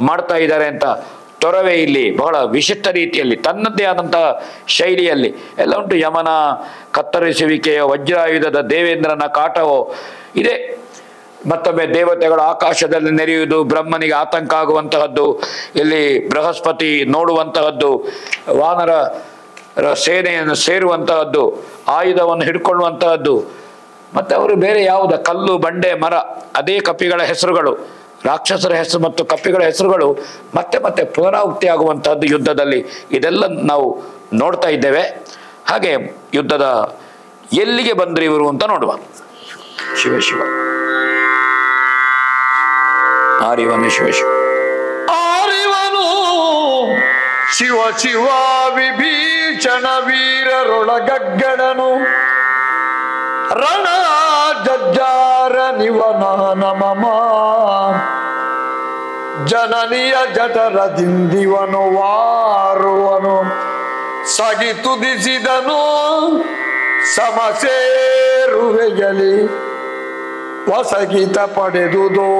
ಮಾಡ್ತಾ ಇದ್ದಾರೆ ಅಂತ ತೊರವೆ ಇಲ್ಲಿ ಬಹಳ ವಿಶಿಷ್ಟ ರೀತಿಯಲ್ಲಿ ತನ್ನದೇ ಆದಂತಹ ಶೈಲಿಯಲ್ಲಿ ಎಲ್ಲ ಉಂಟು. ಯಮನ ಕತ್ತರಿಸುವಿಕೆಯ ವಜ್ರಾಯುಧದ ದೇವೇಂದ್ರನ ಕಾಟವೋ ಇದೆ. ಮತ್ತೊಮ್ಮೆ ದೇವತೆಗಳು ಆಕಾಶದಲ್ಲಿ ನೆರೆಯುವುದು, ಬ್ರಹ್ಮನಿಗೆ ಆತಂಕ ಆಗುವಂತಹದ್ದು, ಇಲ್ಲಿ ಬೃಹಸ್ಪತಿ ನೋಡುವಂತಹದ್ದು, ವಾನರ ಸೇನೆಯನ್ನು ಸೇರುವಂತಹದ್ದು, ಆಯುಧವನ್ನು ಹಿಡ್ಕೊಳ್ಳುವಂತಹದ್ದು. ಮತ್ತೆ ಅವರು ಬೇರೆ ಯಾವುದ ಕಲ್ಲು ಬಂಡೆ ಮರ, ಅದೇ ಕಪಿಗಳ ಹೆಸರುಗಳು, ರಾಕ್ಷಸರ ಹೆಸರು ಮತ್ತು ಕಪಿಗಳ ಹೆಸರುಗಳು ಮತ್ತೆ ಮತ್ತೆ ಪುನರಾವೃತ್ತಿ ಆಗುವಂತಹದ್ದು ಯುದ್ಧದಲ್ಲಿ. ಇದೆಲ್ಲ ನಾವು ನೋಡ್ತಾ ಇದ್ದೇವೆ. ಹಾಗೆ ಯುದ್ಧದ ಎಲ್ಲಿಗೆ ಬಂದ್ರು ಇವರು ಅಂತ ನೋಡುವ. ಶಿವ ಶಿವ ಆರಿವನು ಶಿವ ಶಿವ ಆರಿವನು ಶಿವ ಶಿವ ವಿಭೀಷಣ ವೀರರೊಳಗಗ್ಗಡನು ರಣ ಜಜ್ಜಾರ ನಿವನ ನಮಮ ಜನನಿಯ ಜಠರದಿಂದಿವನು ವಾರುವನು ಸಗಿ ತುದಿಸಿದನು ಸಮಸೇರುವೆಯಲಿ ವಸಗಿತ ಪಡೆದುದೋ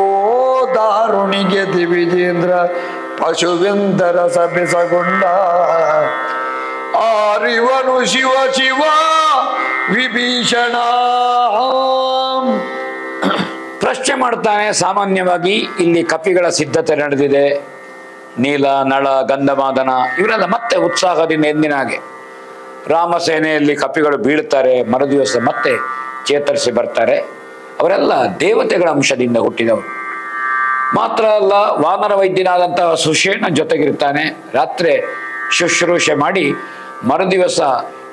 ದಾರುಣಿಗೆ ದಿವಿಜೇಂದ್ರ ಪಶುವಿಂದರ ಸಬೆಸಗೊಂಡ ಆರಿವನು ಶಿವ ಶಿವ ವಿಭೀಷಣ. ಪ್ರಶ್ನೆ ಮಾಡ್ತಾನೆ. ಸಾಮಾನ್ಯವಾಗಿ ಇಲ್ಲಿ ಕಪಿಗಳ ಸಿದ್ಧತೆ ನಡೆದಿದೆ. ನೀಲ, ನಳ, ಗಂಧಮಾದನ ಇವರೆಲ್ಲ ಮತ್ತೆ ಉತ್ಸಾಹದಿಂದ ಎಂದಿನ ಹಾಗೆ ರಾಮ ಸೇನೆಯಲ್ಲಿ ಕಪಿಗಳು ಬೀಳ್ತಾರೆ. ಮರುದಿವಸ ಮತ್ತೆ ಚೇತರಿಸಿ ಬರ್ತಾರೆ. ಅವರೆಲ್ಲ ದೇವತೆಗಳ ಅಂಶದಿಂದ ಹುಟ್ಟಿದವರು. ಮಾತ್ರ ಅಲ್ಲ, ವಾನರ ವೈದ್ಯನಾದಂತಹ ಸುಷೇಣ ಜೊತೆಗಿರ್ತಾನೆ. ರಾತ್ರಿ ಶುಶ್ರೂಷೆ ಮಾಡಿ ಮರುದಿವಸ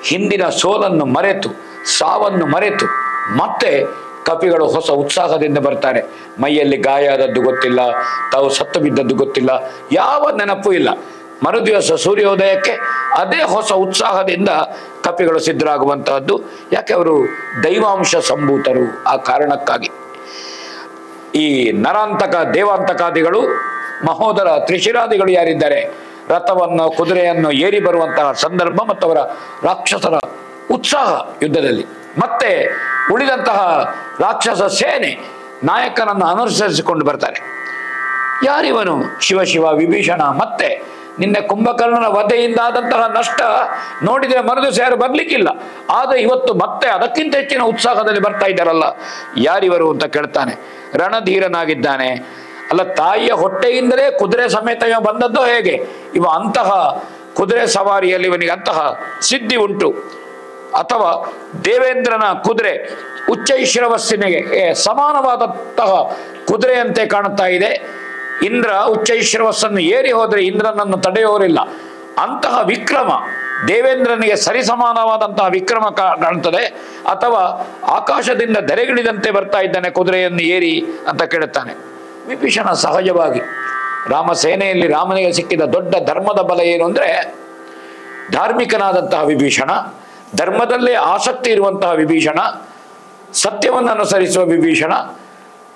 ಹಿಂದಿನ ಸೋಲನ್ನು ಮರೆತು, ಸಾವನ್ನು ಮರೆತು ಮತ್ತೆ ಕಪಿಗಳು ಹೊಸ ಉತ್ಸಾಹದಿಂದ ಬರ್ತಾರೆ. ಮೈಯಲ್ಲಿ ಗಾಯ ಆದದ್ದು ಗೊತ್ತಿಲ್ಲ, ತಾವು ಸತ್ತು ಬಿದ್ದದ್ದು ಗೊತ್ತಿಲ್ಲ, ಯಾವ ನೆನಪು ಇಲ್ಲ. ಮರುದಿವಸ ಸೂರ್ಯೋದಯಕ್ಕೆ ಅದೇ ಹೊಸ ಉತ್ಸಾಹದಿಂದ ಕಪಿಗಳು ಸಿದ್ಧರಾಗುವಂತಹದ್ದು. ಯಾಕೆ? ಅವರು ದೈವಾಂಶ ಸಂಭೂತರು. ಆ ಕಾರಣಕ್ಕಾಗಿ ಈ ನರಾಂತಕ, ದೇವಾಂತಕಾದಿಗಳು, ಮಹೋದರ, ತ್ರಿಶಿರಾದಿಗಳು ಯಾರಿದ್ದಾರೆ, ರಥವನ್ನು, ಕುದುರೆಯನ್ನು ಏರಿ ಬರುವಂತಹ ಸಂದರ್ಭ ಮತ್ತು ಅವರ ರಾಕ್ಷಸರ ಉತ್ಸಾಹ ಯುದ್ಧದಲ್ಲಿ, ಮತ್ತೆ ಉಳಿದಂತಹ ರಾಕ್ಷಸ ಸೇನೆ ನಾಯಕನನ್ನು ಅನುಸರಿಸಿಕೊಂಡು ಬರ್ತಾರೆ. ಯಾರಿವನು? ಶಿವ ವಿಭೀಷಣ. ಮತ್ತೆ ನಿನ್ನೆ ಕುಂಭಕರ್ಣನ ವಧೆಯಿಂದ ಆದಂತಹ ನಷ್ಟ ನೋಡಿದರೆ ಮರುದಿವಸ ಯಾರು ಬರ್ಲಿಕ್ಕಿಲ್ಲ. ಆದರೆ ಇವತ್ತು ಮತ್ತೆ ಅದಕ್ಕಿಂತ ಹೆಚ್ಚಿನ ಉತ್ಸಾಹದಲ್ಲಿ ಬರ್ತಾ ಇದ್ದಾರಲ್ಲ, ಯಾರಿವರು ಅಂತ ಕೇಳ್ತಾನೆ. ರಣಧೀರನಾಗಿದ್ದಾನೆ. ಅಲ್ಲ, ತಾಯಿಯ ಹೊಟ್ಟೆಯಿಂದಲೇ ಕುದುರೆ ಸಮೇತ ಇವ ಬಂದದ್ದು ಹೇಗೆ? ಇವ ಅಂತಹ ಕುದುರೆ ಸವಾರಿಯಲ್ಲಿ ಇವನಿಗೆ ಅಂತಹ ಸಿದ್ಧಿ ಉಂಟು. ಅಥವಾ ದೇವೇಂದ್ರನ ಕುದುರೆ ಉಚ್ಚೈಶ್ರವಸ್ಸಿನಿಗೆ ಸಮಾನವಾದಂತಹ ಕುದುರೆಯಂತೆ ಕಾಣುತ್ತಾ ಇದೆ. ಇಂದ್ರ ಉಚ್ಚೈಶ್ರವಸ್ಸನ್ನು ಏರಿ ಹೋದರೆ ಇಂದ್ರನನ್ನು ತಡೆಯೋರಿಲ್ಲ. ಅಂತಹ ವಿಕ್ರಮ, ದೇವೇಂದ್ರನಿಗೆ ಸರಿಸಮಾನವಾದಂತಹ ವಿಕ್ರಮ ಕಾಣುತ್ತದೆ. ಅಥವಾ ಆಕಾಶದಿಂದ ಧರೆಗಿಳಿದಂತೆ ಬರ್ತಾ ಇದ್ದಾನೆ ಕುದುರೆಯನ್ನು ಏರಿ ಅಂತ ಕೇಳುತ್ತಾನೆ. ವಿಭೀಷಣ ಸಹಜವಾಗಿ ರಾಮ ಸೇನೆಯಲ್ಲಿ ರಾಮನಿಗೆ ಸಿಕ್ಕಿದ ದೊಡ್ಡ ಧರ್ಮದ ಬಲ ಏನು ಅಂದರೆ, ಧಾರ್ಮಿಕನಾದಂತಹ ವಿಭೀಷಣ, ಧರ್ಮದಲ್ಲೇ ಆಸಕ್ತಿ ಇರುವಂತಹ ವಿಭೀಷಣ, ಸತ್ಯವನ್ನು ಅನುಸರಿಸುವ ವಿಭೀಷಣ,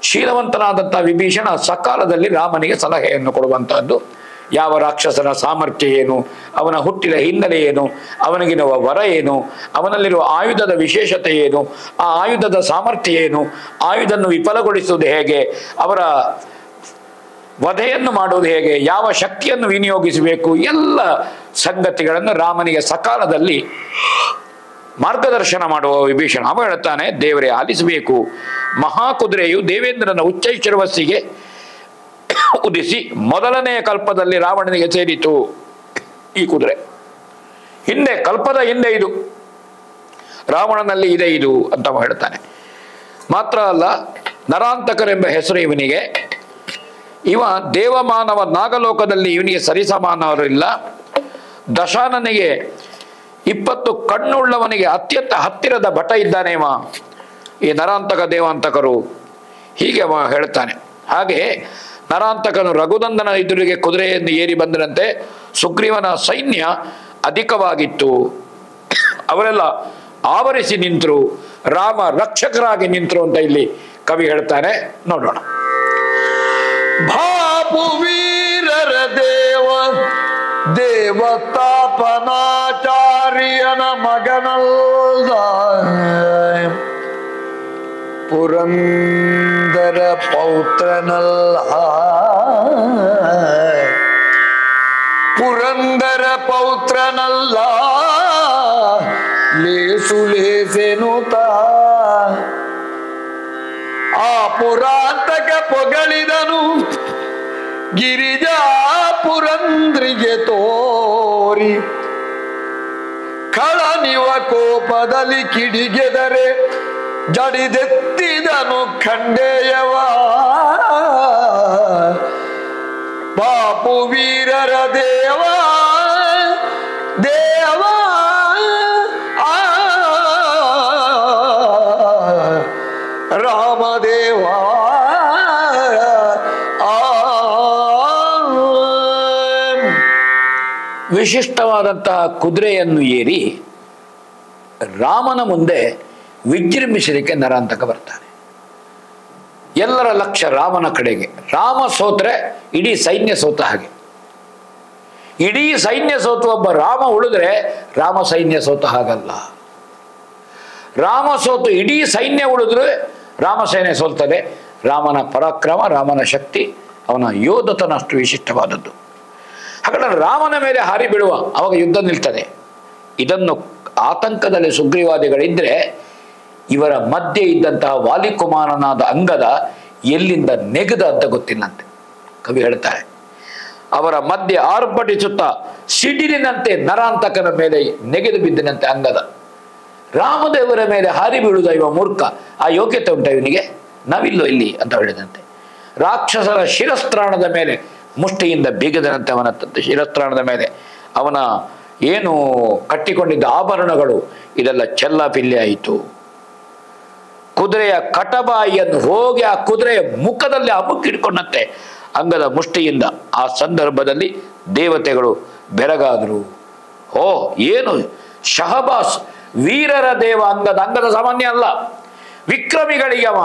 ಶೀಲವಂತನಾದಂತಹ ವಿಭೀಷಣ ಸಕಾಲದಲ್ಲಿ ರಾಮನಿಗೆ ಸಲಹೆಯನ್ನು ಕೊಡುವಂತಹದ್ದು. ಯಾವ ರಾಕ್ಷಸನ ಸಾಮರ್ಥ್ಯ ಏನು, ಅವನ ಹುಟ್ಟಿದ ಹಿನ್ನೆಲೆ ಏನು, ಅವನಿಗಿರುವ ವರ ಏನು, ಅವನಲ್ಲಿರುವ ಆಯುಧದ ವಿಶೇಷತೆ ಏನು, ಆ ಆಯುಧದ ಸಾಮರ್ಥ್ಯ ಏನು, ಆಯುಧವನ್ನು ವಿಫಲಗೊಳಿಸುವುದು ಹೇಗೆ, ಅವರ ವಧೆಯನ್ನು ಮಾಡುವುದು ಹೇಗೆ, ಯಾವ ಶಕ್ತಿಯನ್ನು ವಿನಿಯೋಗಿಸಬೇಕು, ಎಲ್ಲ ಸಂಗತಿಗಳನ್ನು ರಾಮನಿಗೆ ಸಕಾಲದಲ್ಲಿ ಮಾರ್ಗದರ್ಶನ ಮಾಡುವ ವಿಭೀಷಣ. ಅವ ಹೇಳ್ತಾನೆ, ದೇವರೇ ಆಲಿಸಬೇಕು. ಮಹಾಕುದುರೆಯು ದೇವೇಂದ್ರನ ಉಚ್ಚೈಶ್ರವಸ್ಸಿಗೆ ಉದಿಸಿ ಮೊದಲನೆಯ ಕಲ್ಪದಲ್ಲಿ ರಾವಣನಿಗೆ ಸೇರಿತು. ಈ ಕುದುರೆ ಹಿಂದೆ, ಕಲ್ಪದ ಹಿಂದೆ ಇದು ರಾವಣನಲ್ಲಿ ಇದೆ ಇದು ಅಂತ ಹೇಳ್ತಾನೆ. ಮಾತ್ರ ಅಲ್ಲ, ನರಾಂತಕರೆಂಬ ಹೆಸರು ಇವನಿಗೆ. ಇವ ದೇವಮಾನವ ನಾಗಲೋಕದಲ್ಲಿ ಇವನಿಗೆ ಸರಿಸಮಾನವರಿಲ್ಲ. ದಶಾನನಿಗೆ 20 ಕಣ್ಣುಳ್ಳವನಿಗೆ ಅತ್ಯಂತ ಹತ್ತಿರದ ಭಟ ಇದ್ದಾನೆ ಇವ, ಈ ನರಾಂತಕ ದೇವಾಂತಕರು. ಹೀಗೆ ಅವ ಹೇಳ್ತಾನೆ. ಹಾಗೆ ನರಾಂತಕನು ರಘುನಂದನ ಎದುರಿಗೆ ಕುದುರೆಯನ್ನು ಏರಿ ಬಂದರಂತೆ. ಸುಗ್ರೀವನ ಸೈನ್ಯ ಅಧಿಕವಾಗಿತ್ತು. ಅವರೆಲ್ಲ ಆವರಿಸಿ ನಿಂತರು, ರಾಮ ರಕ್ಷಕರಾಗಿ ನಿಂತರು ಅಂತ ಇಲ್ಲಿ ಕವಿ ಹೇಳ್ತಾನೆ. ನೋಡೋಣ. ಭಾಪು ವೀರರ ದೇವತಾಪನಾಚಾರ್ಯನ ಮಗನಲ್ಲ, ಪುರಂದರ ಪೌತ್ರನಲ್ಲ, ಪುರಂದರ ಪೌತ್ರನಲ್ಲ, ಲೇಸು ಲೇಸೆನುತ ಆ ಪುರಾತಕ ಪೊಗಳಿದನು. ಗಿರಿಜಾ ಪುರಂದ್ರಿಗೆ ತೋರಿ ಕಳನಿವ ಕೋಪದಲ್ಲಿ ಕಿಡಿಗೆದರೆ ಜಡಿದೆತ್ತಿದನು ಖಂಡೇಯವ. ಪಾಪು ವೀರರ ದೇವ ದೇವ ರಾಮದೇವ. ವಿಶಿಷ್ಟವಾದಂತಹ ಕುದುರೆಯನ್ನು ಏರಿ ರಾಮನ ಮುಂದೆ ವಿಜೃಂಭಿಸಲಿಕ್ಕೆ ನರಾಂತಕ ಬರ್ತಾನೆ. ಎಲ್ಲರ ಲಕ್ಷ್ಯ ರಾಮನ ಕಡೆಗೆ. ರಾಮ ಸೋತ್ರೆ ಇಡೀ ಸೈನ್ಯ ಸೋತ ಹಾಗೆ. ಇಡೀ ಸೈನ್ಯ ಸೋತು ಒಬ್ಬ ರಾಮ ಉಳಿದ್ರೆ ರಾಮ ಸೈನ್ಯ ಸೋತ ಹಾಗಲ್ಲ. ರಾಮ ಸೋತು ಇಡೀ ಸೈನ್ಯ ಉಳಿದ್ರೆ ರಾಮ ಸೇನೆ ಸೋಲ್ತದೆ. ರಾಮನ ಪರಾಕ್ರಮ, ರಾಮನ ಶಕ್ತಿ, ಅವನ ಯೋಧತನ ಅಷ್ಟು ವಿಶಿಷ್ಟವಾದದ್ದು. ಹಾಗಾದ್ರೆ ರಾಮನ ಮೇಲೆ ಹಾರಿ ಬೀಳುವ, ಅವಾಗ ಯುದ್ಧ ನಿಲ್ತದೆ. ಇದನ್ನು ಆತಂಕದಲ್ಲಿ ಸುಗ್ರೀವಾದಿಗಳಿದ್ರೆ ಇವರ ಮಧ್ಯೆ ಇದ್ದಂತಹ ವಾಲಿಕುಮಾರನಾದ ಅಂಗದ ಎಲ್ಲಿಂದ ನೆಗೆದ ಅಂತ ಗೊತ್ತಿಲ್ಲಂತೆ. ಕವಿ ಹೇಳ್ತಾರೆ, ಅವರ ಮಧ್ಯೆ ಆರ್ಭಟಿಸುತ್ತಾ ಸಿಡಿಲಿನಂತೆ ನರಾಂತಕನ ಮೇಲೆ ನೆಗೆದು ಬಿದ್ದಿನಂತೆ ಅಂಗದ. ರಾಮದೇವರ ಮೇಲೆ ಹಾರಿ ಬೀಳುವುದ ಇವ ಮೂರ್ಖ, ಆ ಯೋಗ್ಯತೆ ಉಂಟ ಇವನಿಗೆ? ನಾವಿಲ್ಲೋ ಇಲ್ಲಿ ಅಂತ ಹೇಳಿದಂತೆ. ರಾಕ್ಷಸರ ಶಿರಸ್ತ್ರಾಣದ ಮೇಲೆ ಮುಷ್ಟಿಯಿಂದ ಬಿಗಿದನಂತೆ. ಅವನ ಶಿರಸ್ತ್ರಾಣದ ಮೇಲೆ ಅವನ ಏನು ಕಟ್ಟಿಕೊಂಡಿದ್ದ ಆಭರಣಗಳು ಇದೆಲ್ಲ ಚೆಲ್ಲಾಪಿಲ್ಲಿ ಆಯಿತು. ಕುದುರೆಯ ಕಟಬಾಯಿಯನ್ನು ಹೋಗಿ ಆ ಕುದುರೆಯ ಮುಖದಲ್ಲಿ ಅಮುಕ್ಕಿಡ್ಕೊಂಡಂತೆ ಅಂಗದ ಮುಷ್ಟಿಯಿಂದ. ಆ ಸಂದರ್ಭದಲ್ಲಿ ದೇವತೆಗಳು ಬೆರಗಾದರು. ಓ, ಏನು ಶಹಬಾಸ್, ವೀರರ ದೇವ ಅಂಗದ ಸಾಮಾನ್ಯ ಅಲ್ಲ, ವಿಕ್ರಮಿಗಳಿಗೆ ಅವ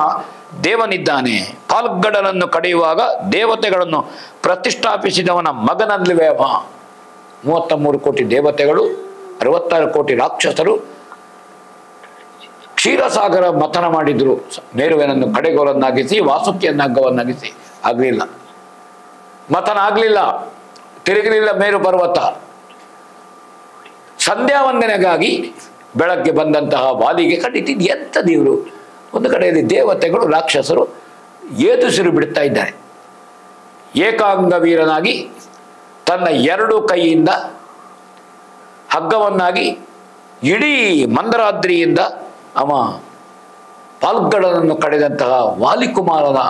ದೇವನಿದ್ದಾನೆ. ಪಾಲ್ಗಡನನ್ನು ಕಡಿಯುವಾಗ ದೇವತೆಗಳನ್ನು ಪ್ರತಿಷ್ಠಾಪಿಸಿದವನ ಮಗನಲ್ಲಿವೆ ಅವ. 33 ಕೋಟಿ ದೇವತೆಗಳು, 66 ಕೋಟಿ ರಾಕ್ಷಸರು ಕ್ಷೀರಸಾಗರ ಮಥನ ಮಾಡಿದ್ರು. ಮೇರುವೆನನ್ನು ಕಡೆಗೋಲನ್ನಾಗಿಸಿ ವಾಸುಕಿಯನ್ನಗ್ಗವನ್ನಾಗಿಸಿ ಆಗ್ಲಿಲ್ಲ, ಮಥನ ಆಗ್ಲಿಲ್ಲ, ತಿರುಗಲಿಲ್ಲ ಮೇರು ಪರ್ವತ. ಸಂಧ್ಯಾ ವಂದನೆಗಾಗಿ ಬೆಳಗ್ಗೆ ಬಂದಂತಹ ವಾಲಿಗೆ ಕಂಡಿದ್ದು ಎಂಥ ದೇವರು. ಒಂದು ಕಡೆಯಲ್ಲಿ ದೇವತೆಗಳು ರಾಕ್ಷಸರು ಏದುಸಿರು ಬಿಡ್ತಾ ಇದ್ದಾರೆ. ಏಕಾಂಗ ವೀರನಾಗಿ ತನ್ನ 2 ಕೈಯಿಂದ ಹಗ್ಗವನ್ನಾಗಿ ಇಡೀ ಮಂದರಾದ್ರಿಯಿಂದ ಅವ ಪಾಲ್ಗಡನನ್ನು ಕಡೆದಂತಹ ವಾಲಿಕುಮಾರನ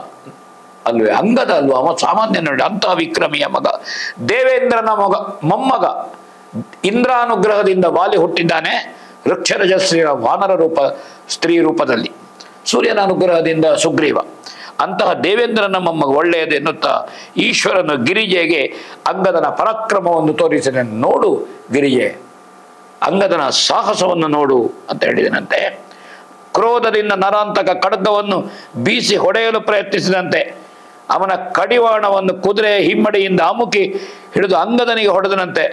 ಅಲ್ವೇ, ಅಂಗದ ಅಲ್ವ, ಅವ ಸಾಮಾನ್ಯ ನೋಡಿ. ಅಂತಹ ವಿಕ್ರಮಿಯ ಮಗ, ದೇವೇಂದ್ರನ ಮೊಮ್ಮಗ. ಇಂದ್ರಾನುಗ್ರಹದಿಂದ ವಾಲಿ ಹುಟ್ಟಿದ್ದಾನೆ, ವೃಕ್ಷರಜಸ್ಸಿಯ ವಾನರ ರೂಪ, ಸ್ತ್ರೀ ರೂಪದಲ್ಲಿ. ಸೂರ್ಯನ ಅನುಗ್ರಹದಿಂದ ಸುಗ್ರೀವ. ಅಂತಹ ದೇವೇಂದ್ರನ ಮೊಮ್ಮಗ ಒಳ್ಳೆಯದೆನ್ನುತ್ತಾ ಈಶ್ವರನು ಗಿರಿಜೆಗೆ ಅಂಗದನ ಪರಾಕ್ರಮವನ್ನು ತೋರಿಸಿದ. ನೋಡು ಗಿರಿಜೆ, ಅಂಗದನ ಸಾಹಸವನ್ನು ನೋಡು ಅಂತ ಹೇಳಿದನಂತೆ. ಕ್ರೋಧದಿಂದ ನರಾಂತಕ ಖಡ್ಗವನ್ನು ಬೀಸಿ ಹೊಡೆಯಲು ಪ್ರಯತ್ನಿಸಿದಂತೆ ಅವನ ಕಡಿವಾಣವನ್ನು ಕುದುರೆಯ ಹಿಮ್ಮಡಿಯಿಂದ ಅಮುಕಿ ಹಿಡಿದು ಅಂಗದನಿಗೆ ಹೊಡೆದನಂತೆ.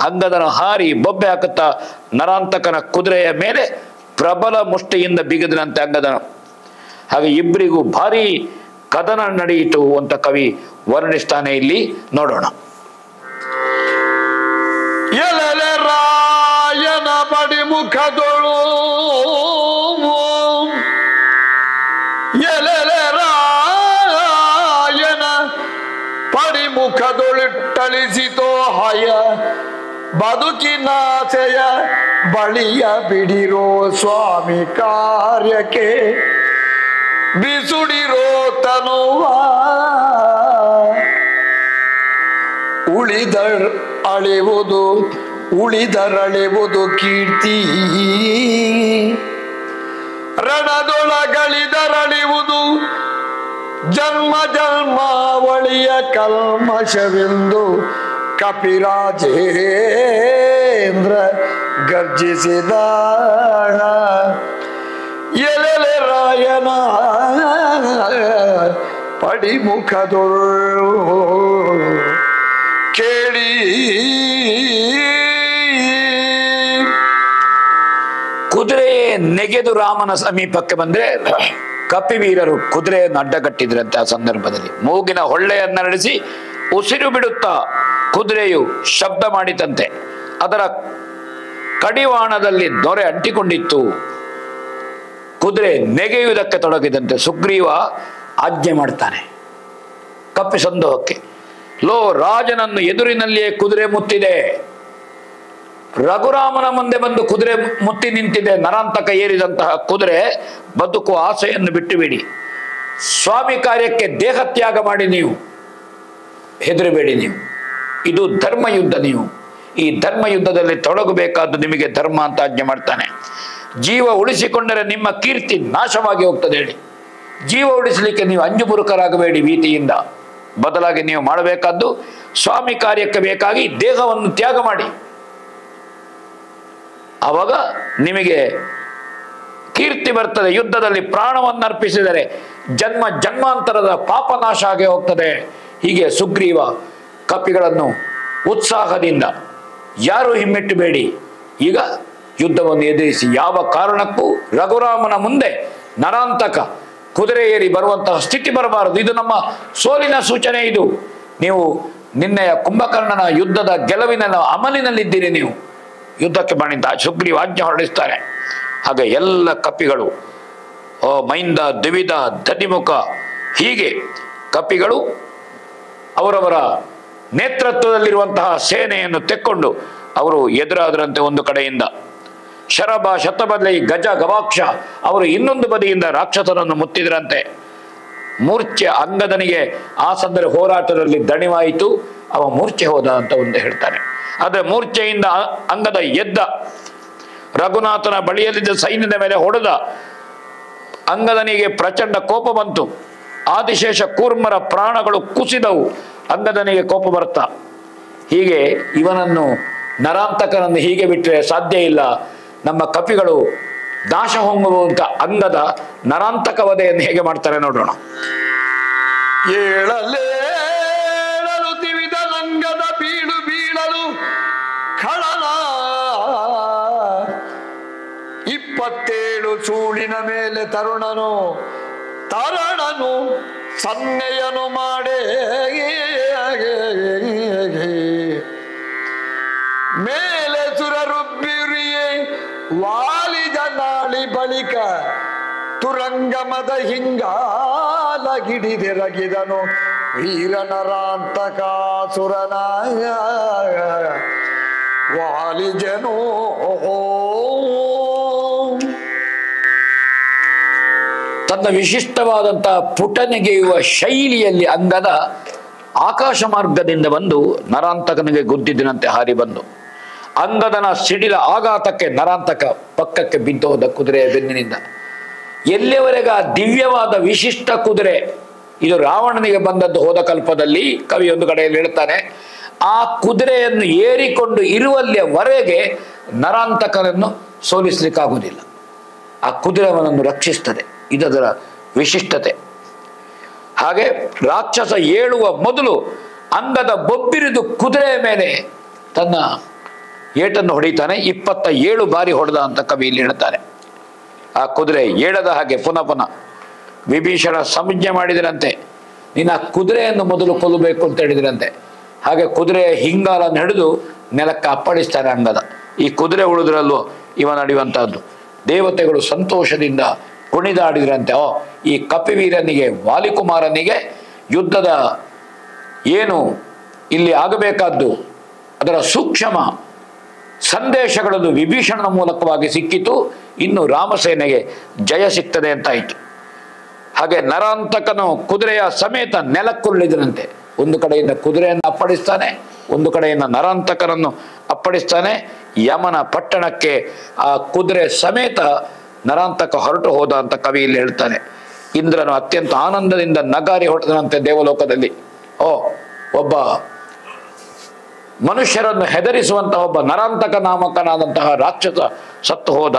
ಅಂಗದನ ಹಾರಿ ಬೊಬ್ಬೆ ಹಾಕುತ್ತಾ ನರಾಂತಕನ ಕುದುರೆಯ ಮೇಲೆ ಪ್ರಬಲ ಮುಷ್ಟಿಯಿಂದ ಬಿಗಿದನಂತೆ ಅಂಗದನು. ಹಾಗೆ ಇಬ್ಬರಿಗೂ ಭಾರಿ ಕದನ ನಡೆಯಿತು ಅಂತ ಕವಿ ವರ್ಣಿಸ್ತಾನೆ. ಇಲ್ಲಿ ನೋಡೋಣ. ಎಲೆಲೆ ರಾಯನ ಪಡಿಮುಖದೊಳು, ಎಲೆಲೆ ರಾಯನ ಪಡಿಮುಖದೊಳಿಟ್ಟಳಿಸಿತೋ ಹಯ ಬದುಕಿನಾಸೆಯ ಬಳಿಯ ಬಿಡಿರೋ ಸ್ವಾಮಿ ಕಾರ್ಯಕ್ಕೆ ಬಿಸುಡಿರೋ ತನುವ ಉಳಿದರಳೆವುದು ಕೀರ್ತಿ ರಣದೊಳಗಳಿದರಳಿವುದು ಜನ್ಮ ಜನ್ಮಾವಳಿಯ ಕಲ್ಮಶವೆಂದು ಕಪಿರಾಜೇಂದ್ರ ಗರ್ಜಿಸಿದ. ಎಲೆಲೆ ರಾಯನ ಪಡಿಮುಖದೊಳು ಕೇಳಿ ಕುದುರೆ ನೆಗೆದು ರಾಮನ ಸಮೀಪಕ್ಕೆ ಬಂದ್ರೆ ಕಪಿವೀರರು ಕುದುರೆಯನ್ನು ಅಡ್ಡಗಟ್ಟಿದ್ರಂತೆ. ಆ ಸಂದರ್ಭದಲ್ಲಿ ಮೂಗಿನ ಹೊಳ್ಳೆಯನ್ನ ನಡೆಸಿ ಉಸಿರು ಬಿಡುತ್ತಾ ಕುದುರೆಯು ಶಬ್ದ ಮಾಡಿತಂತೆ. ಅದರ ಕಡಿವಾಣದಲ್ಲಿ ನೊರೆ ಅಂಟಿಕೊಂಡಿತ್ತು. ಕುದುರೆ ನೆಗೆಯುವುದಕ್ಕೆ ತೊಡಗಿದಂತೆ ಸುಗ್ರೀವ ಆಜ್ಞೆ ಮಾಡ್ತಾನೆ ಕಪ್ಪಿ ಸಂದೋಹಕ್ಕೆ. ಲೋ, ರಾಜನನ್ನು ಎದುರಿನಲ್ಲಿಯೇ ಕುದುರೆ ಮುತ್ತಿದೆ. ರಘುರಾಮನ ಮುಂದೆ ಬಂದು ಕುದುರೆ ಮುತ್ತಿ ನಿಂತಿದೆ. ನರಾಂತಕ ಏರಿದಂತಹ ಕುದುರೆ ಬದುಕುವ ಆಸೆಯನ್ನು ಬಿಟ್ಟು ಬಿಡಿ. ಸ್ವಾಮಿ ಕಾರ್ಯಕ್ಕೆ ದೇಹ ತ್ಯಾಗ ಮಾಡಿ, ನೀವು ಹೆದರಬೇಡಿ. ನೀವು ಇದು ಧರ್ಮ ಯುದ್ಧ. ನೀವು ಈ ಧರ್ಮ ಯುದ್ಧದಲ್ಲಿ ತೊಡಗಬೇಕಾದ್ದು ನಿಮಗೆ ಧರ್ಮ ಅಂತ ಆಜ್ಞೆ ಮಾಡ್ತಾನೆ. ಜೀವ ಉಳಿಸಿಕೊಂಡರೆ ನಿಮ್ಮ ಕೀರ್ತಿ ನಾಶವಾಗಿ ಹೋಗ್ತದೆ ಹೇಳಿ. ಜೀವ ಉಳಿಸಲಿಕ್ಕೆ ನೀವು ಅಂಜುಬುರುಕರಾಗಬೇಡಿ ಭೀತಿಯಿಂದ. ಬದಲಾಗಿ ನೀವು ಮಾಡಬೇಕಾದ್ದು ಸ್ವಾಮಿ ಕಾರ್ಯಕ್ಕೆ ಬೇಕಾಗಿ ದೇಹವನ್ನು ತ್ಯಾಗ ಮಾಡಿ. ಆವಾಗ ನಿಮಗೆ ಕೀರ್ತಿ ಬರ್ತದೆ. ಯುದ್ಧದಲ್ಲಿ ಪ್ರಾಣವನ್ನು ಅರ್ಪಿಸಿದರೆ ಜನ್ಮ ಜನ್ಮಾಂತರದ ಪಾಪ ನಾಶ ಆಗಿ ಹೋಗ್ತದೆ. ಹೀಗೆ ಸುಗ್ರೀವ ಕಪಿಗಳನ್ನು ಉತ್ಸಾಹದಿಂದ, ಯಾರು ಹಿಮ್ಮೆಟ್ಟಬೇಡಿ, ಈಗ ಯುದ್ಧವನ್ನು ಎದುರಿಸಿ. ಯಾವ ಕಾರಣಕ್ಕೂ ರಘುರಾಮನ ಮುಂದೆ ನರಾಂತಕ ಕುದುರೆ ಏರಿ ಬರುವಂತಹ ಸ್ಥಿತಿ ಬರಬಾರದು. ಇದು ನಮ್ಮ ಸೋಲಿನ ಸೂಚನೆ. ಇದು ನೀವು ನಿನ್ನೆಯ ಕುಂಭಕರ್ಣನ ಯುದ್ಧದ ಗೆಲುವಿನ ಅಮಲಿನಲ್ಲಿದ್ದೀರಿ. ನೀವು ಯುದ್ಧಕ್ಕೆ ಮಾಡಿದ ಸುಗ್ರೀವ ಆಜ್ಞೆ ಹೊರಡಿಸ್ತಾರೆ. ಹಾಗೆ ಎಲ್ಲ ಕಪಿಗಳು, ಮೈಂದ, ದ್ವಿವಿಧ, ದಧಿಮುಖ, ಹೀಗೆ ಕಪಿಗಳು ಅವರವರ ನೇತೃತ್ವದಲ್ಲಿರುವಂತಹ ಸೇನೆಯನ್ನು ತೆಕ್ಕೊಂಡು ಅವರು ಎದುರಾದರಂತೆ. ಒಂದು ಕಡೆಯಿಂದ ಶರಭ, ಶತಬಲಿ, ಗಜ, ಗವಾಕ್ಷ ಅವರು ಇನ್ನೊಂದು ಬದಿಯಿಂದ ರಾಕ್ಷಸರನ್ನು ಮುತ್ತಿದ್ರಂತೆ. ಮೂರ್ಛೆ ಅಂಗದನಿಗೆ ಆ ಸಂದರ್ಭ ಹೋರಾಟದಲ್ಲಿ ದಣಿವಾಯಿತು, ಅವ ಮೂರ್ಛೆ ಹೋದ ಅಂತ ಒಂದು ಹೇಳ್ತಾನೆ. ಆದ್ರೆ ಮೂರ್ಛೆಯಿಂದ ಅಂಗದ ಎದ್ದ, ರಘುನಾಥನ ಬಳಿಯಲ್ಲಿದ್ದ ಸೈನ್ಯದ ಮೇಲೆ ಹೊಡೆದ. ಅಂಗದನಿಗೆ ಪ್ರಚಂಡ ಕೋಪ ಬಂತು. ಆದಿಶೇಷ ಕೂರ್ಮರ ಪ್ರಾಣಗಳು ಕುಸಿದವು. ಅಂಗದನಿಗೆ ಕೋಪ ಬರ್ತಾ, ಹೀಗೆ ಇವನನ್ನು ನರಾಂತಕನನ್ನು ಹೀಗೆ ಬಿಟ್ಟರೆ ಸಾಧ್ಯ ಇಲ್ಲ, ನಮ್ಮ ಕಪಿಗಳು ನಾಶ ಹೊಂದುವಂತ ಅಂಗದ ನರಾಂತಕ ವಧೆಯನ್ನು ಹೇಗೆ ಮಾಡ್ತಾರೆ ನೋಡೋಣ. ಏಳಲೇಳಲು ತಿವಿದ ನಂಗದ ಬೀಳು ಬೀಳಲು ಖಳನ 27 ಸೂಳಿನ ಮೇಲೆ ತರುಣನು ಸನ್ನೆಯನು ಮಾಡೇ ಮೇಲೆ ಸುರರುಬ್ಬಿರಿಯೇ ವಾಲಿದ ನಾಳಿ ಬಳಿಕ ತುರಂಗಮದ ಹಿಂಗಾಲಗಿಡಿದೆರಗಿದನು ವೀರನರಾಂತಕಾಸುರನ ವಾಲಿಜನೋ. ತನ್ನ ವಿಶಿಷ್ಟವಾದಂತಹ ಪುಟನೆಗೆಯುವ ಶೈಲಿಯಲ್ಲಿ ಅಂಗದ ಆಕಾಶ ಮಾರ್ಗದಿಂದ ಬಂದು ನರಾಂತಕನಿಗೆ ಗುದ್ದಿದಿನಂತೆ ಹಾರಿ ಬಂದು ಅಂಗದನ ಸಿಡಿಲ ಆಘಾತಕ್ಕೆ ನರಾಂತಕ ಪಕ್ಕಕ್ಕೆ ಬಿದ್ದೋದ ಕುದುರೆಯ ಬೆನ್ನಿನಿಂದ. ಎಲ್ಲಿಯವರೆಗೆ ಆ ದಿವ್ಯವಾದ ವಿಶಿಷ್ಟ ಕುದುರೆ, ಇದು ರಾವಣನಿಗೆ ಬಂದದ್ದು ಹೋದ ಕಲ್ಪದಲ್ಲಿ ಕವಿ ಒಂದು ಕಡೆಯಲ್ಲಿ ಹೇಳ್ತಾನೆ, ಆ ಕುದುರೆಯನ್ನು ಏರಿಕೊಂಡು ಇರುವಲ್ಲಿಯವರೆಗೆ ನರಾಂತಕನನ್ನು ಸೋಲಿಸಲಿಕ್ಕಾಗುವುದಿಲ್ಲ. ಆ ಕುದುರೆ ಅವನನ್ನು ರಕ್ಷಿಸ್ತದೆ, ಇದರ ವಿಶಿಷ್ಟತೆ. ಹಾಗೆ ರಾಕ್ಷಸ ಏಳುವ ಮೊದಲು ಅಂಗದ ಬೊಬ್ಬಿರಿದು ಕುದುರೆಯ ಮೇಲೆ ತನ್ನ ಏಟನ್ನು ಹೊಡಿತಾನೆ. 27 ಬಾರಿ ಹೊಡೆದ ಅಂತ ಕವಿ ಇಲ್ಲಿ ಹೇಳ್ತಾರೆ. ಆ ಕುದುರೆ ಏಳದ ಹಾಗೆ ಪುನಃ ಪುನಃ ವಿಭೀಷಣ ಸಂಜ್ಞೆ ಮಾಡಿದರಂತೆ, ನೀನು ಆ ಕುದುರೆಯನ್ನು ಮೊದಲು ಕೊಲ್ಲಬೇಕು ಅಂತ ಹೇಳಿದ್ರಂತೆ. ಹಾಗೆ ಕುದುರೆಯ ಹಿಂಗಾಲನ್ನು ಹಿಡಿದು ನೆಲಕ್ಕೆ ಅಪ್ಪಳಿಸ್ತಾನೆ ಅಂಗದ. ಈ ಕುದುರೆ ಉಳಿದ್ರಲ್ಲೂ ಇವ ನಡೆಯುವಂತಹದ್ದು. ದೇವತೆಗಳು ಸಂತೋಷದಿಂದ ಕುಣಿದಾಡಿದ್ರಂತೆ. ಈ ಕಪಿವೀರನಿಗೆ, ವಾಲಿಕುಮಾರನಿಗೆ ಯುದ್ಧದ ಏನು ಇಲ್ಲಿ ಆಗಬೇಕಾದ್ದು ಅದರ ಸೂಕ್ಷ್ಮ ಸಂದೇಶಗಳನ್ನು ವಿಭೀಷಣನ ಮೂಲಕವಾಗಿ ಸಿಕ್ಕಿತು. ಇನ್ನು ರಾಮಸೇನೆಗೆ ಜಯ ಸಿಗ್ತದೆ ಅಂತಾಯಿತು. ಹಾಗೆ ನರಾಂತಕನು ಕುದುರೆಯ ಸಮೇತ ನೆಲಕ್ಕುರುಳಿದನಂತೆ. ಒಂದು ಕಡೆಯಿಂದ ಕುದುರೆಯನ್ನು ಅಪ್ಪಳಿಸ್ತಾನೆ, ಒಂದು ಕಡೆಯಿಂದ ನರಾಂತಕನನ್ನು ಅಪ್ಪಳಿಸ್ತಾನೆ. ಯಮನ ಪಟ್ಟಣಕ್ಕೆ ಆ ಕುದುರೆ ಸಮೇತ ನರಾಂತಕ ಹೊರಟು ಹೋದ ಅಂತ ಕವಿ ಇಲ್ಲಿ ಹೇಳ್ತಾನೆ. ಇಂದ್ರನು ಅತ್ಯಂತ ಆನಂದದಿಂದ ನಗಾರಿ ಹೊರಟದಂತೆ ದೇವಲೋಕದಲ್ಲಿ. ಒಬ್ಬ ಮನುಷ್ಯರನ್ನು ಹೆದರಿಸುವಂತಹ ಒಬ್ಬ ನರಾಂತಕ ನಾಮಕನಾದಂತಹ ರಾಕ್ಷಸ ಸತ್ತು ಹೋದ.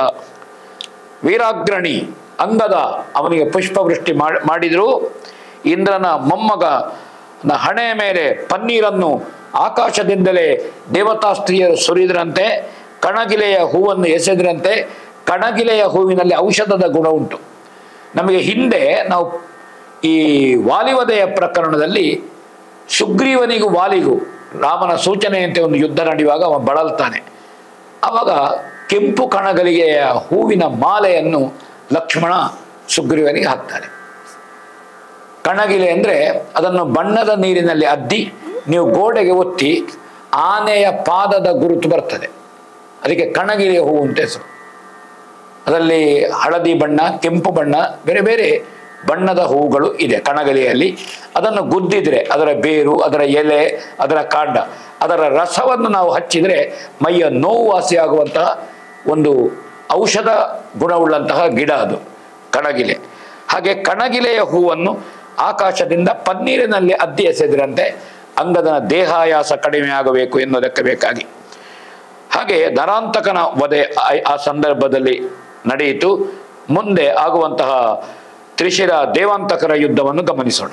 ವೀರಾಗ್ರಣಿ ಅಂಗದ ಅವನಿಗೆ ಪುಷ್ಪವೃಷ್ಟಿ ಮಾಡಿದ್ರು. ಇಂದ್ರನ ಮೊಮ್ಮಗನ ಹಣೆಯ ಮೇಲೆ ಪನ್ನೀರನ್ನು ಆಕಾಶದಿಂದಲೇ ದೇವತಾ ಸ್ತ್ರೀಯರು ಸುರಿದ್ರಂತೆ. ಕಣಗಿಲೆಯ ಹೂವನ್ನು ಎಸೆದ್ರಂತೆ. ಕಣಗಿಲೆಯ ಹೂವಿನಲ್ಲಿ ಔಷಧದ ಗುಣ ಉಂಟು. ನಮಗೆ ಹಿಂದೆ ನಾವು ಈ ವಾಲಿವಧೆಯ ಪ್ರಕರಣದಲ್ಲಿ ಸುಗ್ರೀವನಿಗೂ ವಾಲಿಗೂ ರಾಮನ ಸೂಚನೆಯಂತೆ ಒಂದು ಯುದ್ಧ ನಡೆಯುವಾಗ ಅವ ಬಳಲ್ತಾನೆ. ಆವಾಗ ಕೆಂಪು ಕಣಗಲಿಗೆಯ ಹೂವಿನ ಮಾಲೆಯನ್ನು ಲಕ್ಷ್ಮಣ ಸುಗ್ರೀವನಿಗೆ ಹಾಕ್ತಾನೆ. ಕಣಗಿಲೆ ಅಂದರೆ ಅದನ್ನು ಬಣ್ಣದ ನೀರಿನಲ್ಲಿ ಅದ್ದಿ ನೀವು ಗೋಡೆಗೆ ಒತ್ತಿ ಆನೆಯ ಪಾದದ ಗುರುತು ಬರ್ತದೆ. ಅದಕ್ಕೆ ಕಣಗಿಲೆಯ ಹೂವು ಅಂತ ಹೆಸರು. ಅದರಲ್ಲಿ ಹಳದಿ ಬಣ್ಣ, ಕೆಂಪು ಬಣ್ಣ, ಬೇರೆ ಬೇರೆ ಬಣ್ಣದ ಹೂವುಗಳು ಇದೆ ಕಣಗಲಿಯಲ್ಲಿ. ಅದನ್ನು ಗುದ್ದಿದ್ರೆ ಅದರ ಬೇರು, ಅದರ ಎಲೆ, ಅದರ ಕಾಂಡ, ಅದರ ರಸವನ್ನು ನಾವು ಹಚ್ಚಿದರೆ ಮೈಯ ನೋವು ವಾಸಿಯಾಗುವಂತಹ ಒಂದು ಔಷಧ ಗುಣವುಳ್ಳಂತಹ ಗಿಡ ಅದು ಕಣಗಿಲೆ. ಹಾಗೆ ಕಣಗಿಲೆಯ ಹೂವನ್ನು ಆಕಾಶದಿಂದ ಪನ್ನೀರಿನಲ್ಲಿ ಅದ್ದಿ ಎಸೆದ್ರಂತೆ ಅಂಗದನ ದೇಹಾಯಾಸ ಕಡಿಮೆ ಆಗಬೇಕು ಎನ್ನುವುದಕ್ಕೆ ಬೇಕಾಗಿ. ಹಾಗೆ ನರಾಂತಕನ ವಧೆ ಆ ಸಂದರ್ಭದಲ್ಲಿ ನಡೆಯಿತು. ಮುಂದೆ ಆಗುವಂತಹ ತ್ರಿಶಿರ ದೇವಾಂತಕರ ಯುದ್ಧವನ್ನು ಗಮನಿಸೋಣ.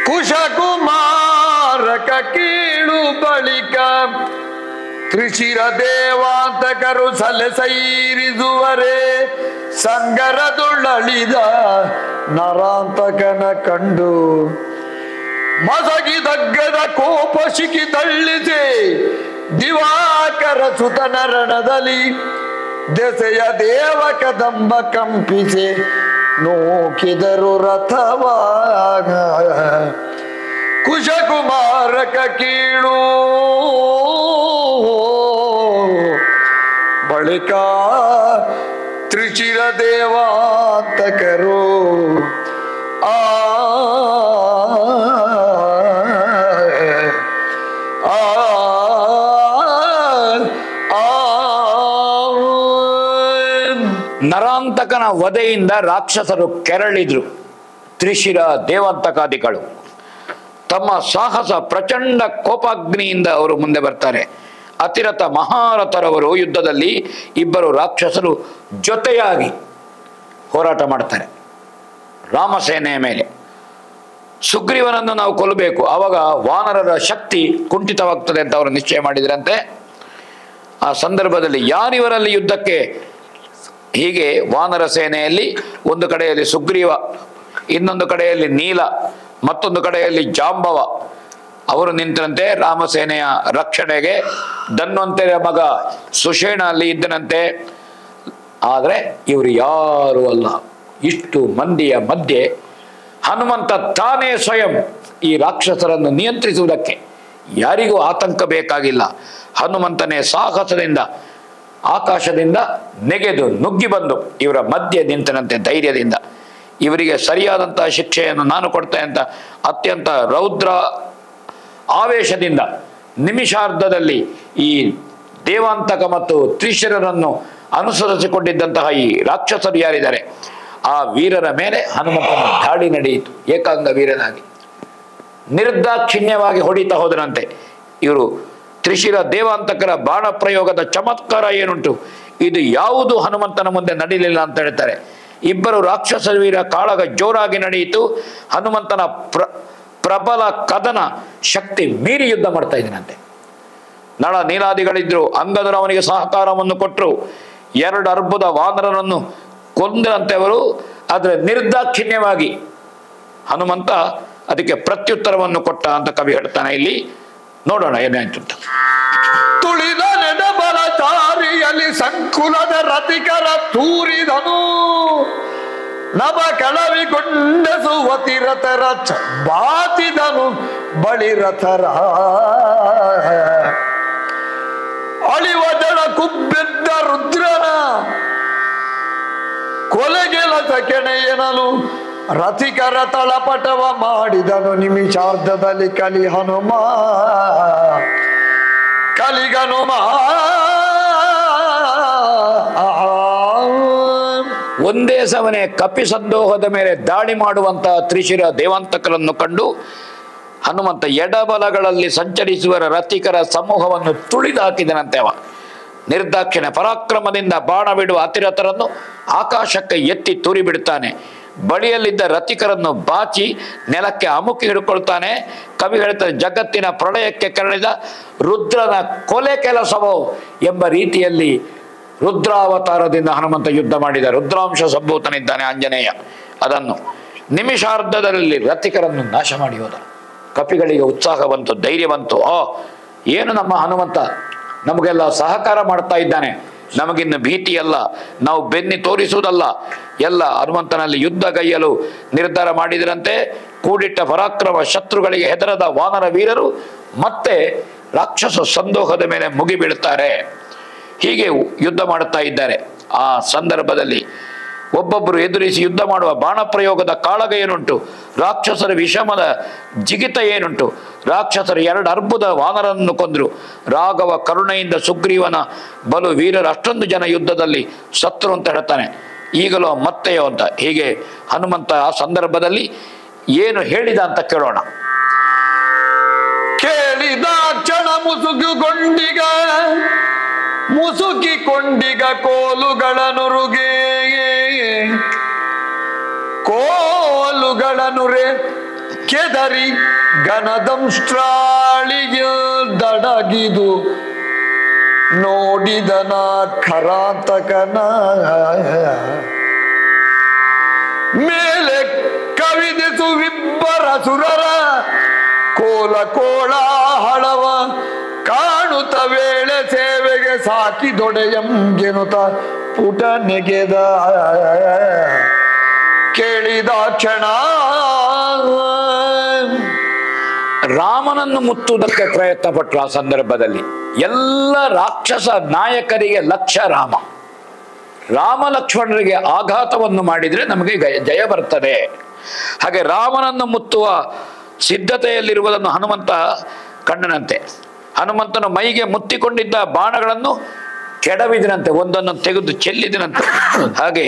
ಕುಶಕುಮಾರಕ ಕೀಳು ಬಳಿಕ ತ್ರಿಶಿರ ದೇವಾಂತಕರು ಸೈರಿಸುವರೆ ಸಂಗರದುಳ್ಳಳಿದ ನರಾಂತಕನ ಕಂಡು ಮಸಗಿದಗ್ಗದ ಕೋಪ ಶಿಖಿ ತಳ್ಳಿಸಿ ದಿವಾಕರ ಸುತನ ರಣದಲ್ಲಿ ದೆಸೆಯ ದೇವ ಕದಂಬ ಕಂಪಿಸಿ ನೋಕಿದರು ರಥವಾಗ. ಕುಶಕುಮಾರಕ ಕೀಳು ಬಳಿಕ ತ್ರಿಚಿರ ದೇವಾಂತಕರು ಆ ನರಾಂತಕನ ವಧೆಯಿಂದ ರಾಕ್ಷಸರು ಕೆರಳಿದ್ರು. ತ್ರಿಶಿರ ದೇವಾಂತಕಾದಿಗಳು ತಮ್ಮ ಸಾಹಸ ಪ್ರಚಂಡ ಕೋಪಾಗ್ನಿಯಿಂದ ಅವರು ಮುಂದೆ ಬರ್ತಾರೆ. ಅತಿರಥ ಮಹಾರಥರವರು ಯುದ್ಧದಲ್ಲಿ ಇಬ್ಬರು ರಾಕ್ಷಸರು ಜೊತೆಯಾಗಿ ಹೋರಾಟ ಮಾಡ್ತಾರೆ ರಾಮಸೇನೆಯ ಮೇಲೆ. ಸುಗ್ರೀವನನ್ನು ನಾವು ಕೊಲ್ಲಬೇಕು, ಆವಾಗ ವಾನರರ ಶಕ್ತಿ ಕುಂಠಿತವಾಗ್ತದೆ ಅಂತ ಅವರು ನಿಶ್ಚಯ ಮಾಡಿದ್ರಂತೆ. ಆ ಸಂದರ್ಭದಲ್ಲಿ ಯಾರಿವರಲ್ಲಿ ಯುದ್ಧಕ್ಕೆ, ಹೀಗೆ ವಾನರ ಸೇನೆಯಲ್ಲಿ ಒಂದು ಕಡೆಯಲ್ಲಿ ಸುಗ್ರೀವ, ಇನ್ನೊಂದು ಕಡೆಯಲ್ಲಿ ನೀಲ, ಮತ್ತೊಂದು ಕಡೆಯಲ್ಲಿ ಜಾಂಬವ ಅವರು ನಿಂತರಂತೆ ರಾಮಸೇನೆಯ ರಕ್ಷಣೆಗೆ. ಧನ್ವಂತರಿಯ ಮಗ ಸುಷೇಣ ಅಲ್ಲಿ ಇದ್ದನಂತೆ. ಆದರೆ ಇವರು ಯಾರೂ ಅಲ್ಲ. ಇಷ್ಟು ಮಂದಿಯ ಮಧ್ಯೆ ಹನುಮಂತ ತಾನೇ ಸ್ವಯಂ ಈ ರಾಕ್ಷಸರನ್ನು ನಿಯಂತ್ರಿಸುವುದಕ್ಕೆ ಯಾರಿಗೂ ಆತಂಕ ಬೇಕಾಗಿಲ್ಲ. ಹನುಮಂತನೇ ಸಾಹಸದಿಂದ ಆಕಾಶದಿಂದ ನೆಗೆದು ನುಗ್ಗಿ ಬಂದು ಇವರ ಮಧ್ಯೆ ನಿಂತನಂತೆ ಧೈರ್ಯದಿಂದ. ಇವರಿಗೆ ಸರಿಯಾದಂತಹ ಶಿಕ್ಷೆಯನ್ನು ನಾನು ಕೊಡ್ತೇನೆ ಅಂತ ಅತ್ಯಂತ ರೌದ್ರ ಆವೇಶದಿಂದ ನಿಮಿಷಾರ್ಧದಲ್ಲಿ ಈ ದೇವಾಂತಕ ಮತ್ತು ತ್ರಿಶಿರರನ್ನು ಅನುಸರಿಸಿಕೊಂಡಿದ್ದಂತಹ ಈ ರಾಕ್ಷಸರು ಯಾರಿದ್ದಾರೆ ಆ ವೀರರ ಮೇಲೆ ಹನುಮಂತನ ದಾಳಿ ನಡೆಯಿತು. ಏಕಾಂಗ ವೀರನಾಗಿ ನಿರ್ದಾಕ್ಷಿಣ್ಯವಾಗಿ ಹೊಡಿತಾ ಹೋದರಂತೆ. ಇವರು ತ್ರಿಶಿರ ದೇವಾಂತಕರ ಬಾಣ ಪ್ರಯೋಗದ ಚಮತ್ಕಾರ ಏನುಂಟು, ಇದು ಯಾವುದು ಹನುಮಂತನ ಮುಂದೆ ನಡೀಲಿಲ್ಲ ಅಂತ ಹೇಳ್ತಾರೆ. ಇಬ್ಬರು ರಾಕ್ಷಸ ವೀರ ಕಾಳಗ ಜೋರಾಗಿ ನಡೆಯಿತು. ಹನುಮಂತನ ಪ್ರಬಲ ಕದನ ಶಕ್ತಿ ಮೀರಿ ಯುದ್ಧ ಮಾಡ್ತಾ ಇದ್ದನಂತೆ. ನಳ ನೀಲಾದಿಗಳಿದ್ರು, ಅಂಗದರು ಅವನಿಗೆ ಸಹಕಾರವನ್ನು ಕೊಟ್ಟರು. 2 ಅರ್ಬುದ ವಾನರರನ್ನು ಕೊಂದರಂತೆ ಅವರು. ಆದರೆ ನಿರ್ದಾಕ್ಷಿಣ್ಯವಾಗಿ ಹನುಮಂತ ಅದಕ್ಕೆ ಪ್ರತ್ಯುತ್ತರವನ್ನು ಕೊಟ್ಟ ಅಂತ ಕವಿ ಹೇಳ್ತಾನೆ. ಇಲ್ಲಿ ನೋಡೋಣ ಏನಾಯ್ತು ಅಂತ. ತುಳಿದ ನೆಡಬಲ ಚಾರಿಯಲ್ಲಿ ಸಂಕುಲದ ರತಿಕರ ತೂರಿದನು, ನವ ಕಳವಿಗೊಂಡಸುವತಿರತರ ಬಾತಿದನು ಬಳಿರಥರ. ಅಳಿವ ಜಡ ಕುಬ್ಬಿದ್ದ ರುದ್ರನ ಕೊಲೆಗೆಲಸ ಕೆಣೆಯನಲು ರಥಿಕರ ತಳಪಟವ ಮಾಡಿದನು. ನಿಮಿಷಾರ್ಧದಲ್ಲಿ ಕಲಿ ಹನುಮ ಕಲಿಗನುಮ. ಒಂದೇ ಸಮನೆ ಕಪಿ ಸಂದೋಹದ ಮೇಲೆ ದಾಳಿ ಮಾಡುವಂತಹ ತ್ರಿಶಿರ ದೇವಾಂತಕರನ್ನು ಕಂಡು ಹನುಮಂತ ಎಡಬಲಗಳಲ್ಲಿ ಸಂಚರಿಸುವ ರಥಿಕರ ಸಮೂಹವನ್ನು ತುಳಿದು ಹಾಕಿದನಂತೆ. ಅವ ನಿರ್ದಾಕ್ಷಿಣ್ಯ ಪರಾಕ್ರಮದಿಂದ ಬಾಣ ಬಿಡುವ ಅತಿರಥರನ್ನು ಆಕಾಶಕ್ಕೆ ಎತ್ತಿ ತೂರಿ ಬಿಡ್ತಾನೆ. ಬಳಿಯಲ್ಲಿದ್ದ ರಥಿಕರನ್ನು ಬಾಚಿ ನೆಲಕ್ಕೆ ಅಮುಕಿ ಹಿಡ್ಕೊಳ್ತಾನೆ. ಕವಿ ಹೇಳ್ತಾರೆ, ಜಗತ್ತಿನ ಪ್ರಳಯಕ್ಕೆ ಕೆರಳಿದ ರುದ್ರನ ಕೊಲೆ ಕೆಲಸವೋ ಎಂಬ ರೀತಿಯಲ್ಲಿ ರುದ್ರಾವತಾರದಿಂದ ಹನುಮಂತ ಯುದ್ಧ ಮಾಡಿದ. ರುದ್ರಾಂಶ ಸಂಭೂತನಿದ್ದಾನೆ ಆಂಜನೇಯ. ಅದನ್ನು ನಿಮಿಷಾರ್ಧದಲ್ಲಿ ರಥಿಕರನ್ನು ನಾಶ ಮಾಡಿ ಹೋದ. ಕಪಿಗಳಿಗೆ ಉತ್ಸಾಹ ಬಂತು, ಧೈರ್ಯ ಬಂತು. ಏನು ನಮ್ಮ ಹನುಮಂತ ನಮಗೆಲ್ಲ ಸಹಕಾರ ಮಾಡ್ತಾ ಇದ್ದಾನೆ, ನಮಗಿನ್ನು ಭೀತಿ ಅಲ್ಲ, ನಾವು ಬೆನ್ನಿ ತೋರಿಸುವುದಲ್ಲ. ಎಲ್ಲ ಹನುಮಂತನಲ್ಲಿ ಯುದ್ಧಗೈಯಲು ನಿರ್ಧಾರ ಮಾಡಿದರಂತೆ. ಕೂಡಿಟ್ಟ ಪರಾಕ್ರಮ ಶತ್ರುಗಳಿಗೆ ಹೆದರದ ವಾನರ ವೀರರು ಮತ್ತೆ ರಾಕ್ಷಸ ಸಂದೋಹದ ಮೇಲೆ ಮುಗಿಬೀಳುತ್ತಾರೆ. ಹೀಗೆ ಯುದ್ಧ ಮಾಡುತ್ತಾ ಇದ್ದಾರೆ. ಆ ಸಂದರ್ಭದಲ್ಲಿ ಒಬ್ಬೊಬ್ಬರು ಎದುರಿಸಿ ಯುದ್ಧ ಮಾಡುವ ಬಾಣ ಪ್ರಯೋಗದ ಕಾಳಗ ಏನುಂಟು, ರಾಕ್ಷಸರ ವಿಷಮದ ಜಿಗಿತ ಏನುಂಟು. ರಾಕ್ಷಸರು 2 ಅರ್ಬುದ ವಾನರನ್ನು ಕೊಂದರು. ರಾಘವ ಕರುಣೆಯಿಂದ ಸುಗ್ರೀವನ ಬಲು ವೀರರು ಅಷ್ಟೊಂದು ಜನ ಯುದ್ಧದಲ್ಲಿ ಸತ್ರು ಅಂತ ಹೇಳ್ತಾನೆ. ಈಗಲೂ ಮತ್ತೆಯೋ ಅಂತ. ಹೀಗೆ ಹನುಮಂತ ಆ ಸಂದರ್ಭದಲ್ಲಿ ಏನು ಹೇಳಿದ ಅಂತ ಕೇಳೋಣ. ಕೇಳಿದ ಕ್ಷಣ ಮುಸುಕಿಕೊಂಡಿಗ ಕೋಲುಗಳನುರೆ ಕೆದರಿ ಘನದಂಷ್ಟ್ರಾಳಿಯ ದಡಗಿದು ನೋಡಿದನ ಖರಾಂತಕನ ಮೇಲೆ ಕವಿದಿಸುವಿಬ್ಬರ ಸುರರ ಕೋಲಾಹಳವ ಕಾಣುತ್ತ ವೇಳೆ ಸೇವೆಗೆ ಸಾಕಿದೊಡೆಯಂಗೆನುತ ಪುಟ ನೆಗೆದ. ಕೇಳಿದ ಕ್ಷಣ ರಾಮನನ್ನು ಮುತ್ತುವುದಕ್ಕೆ ಪ್ರಯತ್ನ ಪಟ್ಟರು. ಆ ಸಂದರ್ಭದಲ್ಲಿ ಎಲ್ಲ ರಾಕ್ಷಸ ನಾಯಕರಿಗೆ ಲಕ್ಷ್ಯ ರಾಮ. ರಾಮ ಲಕ್ಷ್ಮಣರಿಗೆ ಆಘಾತವನ್ನು ಮಾಡಿದರೆ ನಮಗೆ ಜಯ ಬರ್ತದೆ. ಹಾಗೆ ರಾಮನನ್ನು ಮುತ್ತುವ ಸಿದ್ಧತೆಯಲ್ಲಿರುವುದನ್ನು ಹನುಮಂತ ಕಂಡನಂತೆ. ಹನುಮಂತನ ಮೈಗೆ ಮುತ್ತಿಕೊಂಡಿದ್ದ ಬಾಣಗಳನ್ನು ಕೆಡವಿದನಂತೆ, ಒಂದನ್ನು ತೆಗೆದು ಚೆಲ್ಲಿದನಂತೆ. ಹಾಗೆ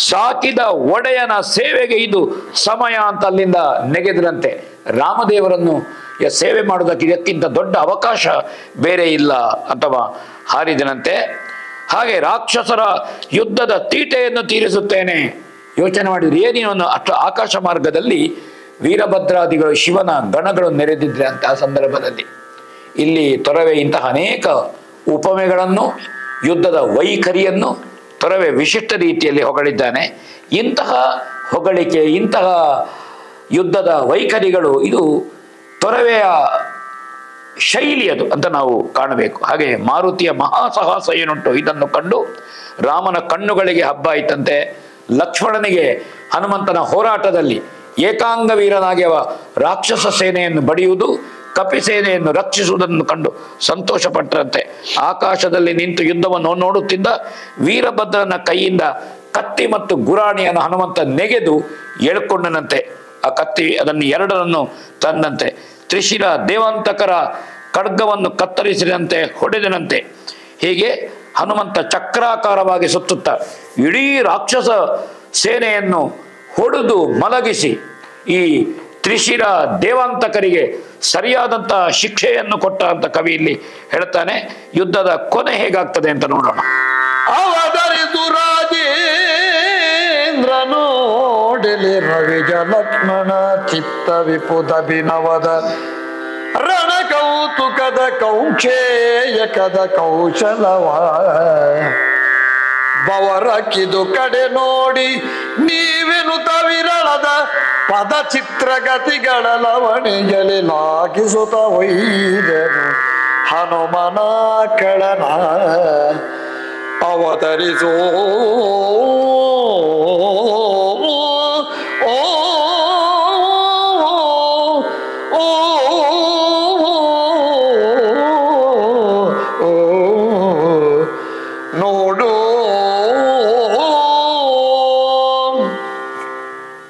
ಸಾಕಿದ ಒಡೆಯನ ಸೇವೆಗೆ ಇದು ಸಮಯ ಅಂತ ಅಲ್ಲಿಂದ ನೆಗೆದರಂತೆ. ರಾಮದೇವರನ್ನು ಸೇವೆ ಮಾಡುವುದಕ್ಕೆ ಇದಕ್ಕಿಂತ ದೊಡ್ಡ ಅವಕಾಶ ಬೇರೆ ಇಲ್ಲ ಅಥವಾ ಹಾರಿದನಂತೆ. ಹಾಗೆ ರಾಕ್ಷಸರ ಯುದ್ಧದ ತೀಟೆಯನ್ನು ತೀರಿಸುತ್ತೇನೆ. ಯೋಚನೆ ಮಾಡಿದ್ರೆ ಏನೇನು ಅಷ್ಟು ಆಕಾಶ ಮಾರ್ಗದಲ್ಲಿ ವೀರಭದ್ರಾದಿಗಳು ಶಿವನ ಗಣಗಳು ನೆರೆದಿದ್ರೆ ಅಂತ ಆ ಸಂದರ್ಭದಲ್ಲಿ ಇಲ್ಲಿ ತೊರವೆ ಇಂತಹ ಅನೇಕ ಉಪಮೆಗಳನ್ನು, ಯುದ್ಧದ ವೈಖರಿಯನ್ನು ತೊರವೆ ವಿಶಿಷ್ಟ ರೀತಿಯಲ್ಲಿ ಹೊಗಳಿದ್ದಾನೆ. ಇಂತಹ ಹೊಗಳಿಕೆ, ಇಂತಹ ಯುದ್ಧದ ವೈಖರಿಗಳು ಇದು ತೊರವೆಯ ಶೈಲಿ ಅದು ಅಂತ ನಾವು ಕಾಣಬೇಕು. ಹಾಗೆ ಮಾರುತಿಯ ಮಹಾಸಾಹಸ ಏನುಂಟು ಇದನ್ನು ಕಂಡು ರಾಮನ ಕಣ್ಣುಗಳಿಗೆ ಹಬ್ಬ ಆಯಿತಂತೆ. ಲಕ್ಷ್ಮಣನಿಗೆ ಹನುಮಂತನ ಹೋರಾಟದಲ್ಲಿ ಏಕಾಂಗ ವೀರನಾಗಿ ಅವ ರಾಕ್ಷಸ ಸೇನೆಯನ್ನು ಬಡಿಯುವುದು, ಕಪಿ ಸೇನೆಯನ್ನು ರಕ್ಷಿಸುವುದನ್ನು ಕಂಡು ಸಂತೋಷ ಪಟ್ಟರಂತೆ. ಆಕಾಶದಲ್ಲಿ ನಿಂತು ಯುದ್ಧವನ್ನು ನೋಡುತ್ತಿದ್ದ ವೀರಭದ್ರನ ಕೈಯಿಂದ ಕತ್ತಿ ಮತ್ತು ಗುರಾಣಿಯನ್ನು ಹನುಮಂತ ನೆಗೆದು ಎಳ್ಕೊಂಡನಂತೆ. ಆ ಕತ್ತಿ ಅದನ್ನು ಎರಡರನ್ನು ತಂದಂತೆ. ತ್ರಿಶಿರ ದೇವಾಂತಕರ ಖಡ್ಗವನ್ನು ಕತ್ತರಿಸಿದಂತೆ ಹೊಡೆದನಂತೆ. ಹೀಗೆ ಹನುಮಂತ ಚಕ್ರಾಕಾರವಾಗಿ ಸುತ್ತುತ್ತ ಇಡೀ ರಾಕ್ಷಸ ಸೇನೆಯನ್ನು ಹೊಡೆದು ಮಲಗಿಸಿ ಈ ತ್ರಿಶಿರ ದೇವಾಂತಕರಿಗೆ ಸರಿಯಾದಂತಹ ಶಿಕ್ಷೆಯನ್ನು ಕೊಟ್ಟ ಅಂತ ಕವಿ ಇಲ್ಲಿ ಹೇಳ್ತಾನೆ. ಯುದ್ಧದ ಕೊನೆ ಹೇಗಾಗ್ತದೆ ಅಂತ ನೋಡೋಣ. ಅವತರಿಸು ರಾಜೇಂದ್ರನೋಡಲಿ ರವಿಜ ಲಕ್ಷ್ಮಣ ಚಿತ್ತ ವಿಪುದಭಿನವದ ರಣ ಕೌತುಕದ ಕೌಕ್ಷೇಯಕದ ಕೌಶಲವ ಬವರಕ್ಕಿದು ಕಡೆ ನೋಡಿ ನೀವೆನುತ ವಿರಳದ ಪದ ಚಿತ್ರಗತಿಗಳ ಲವಣೆಯಲ್ಲಿ ಲಾಗಿಸುತ್ತ ಒಯ್ದನು ಹನುಮನ ಕಳನ. ಅವತರಿಸೋ ನೋಡು.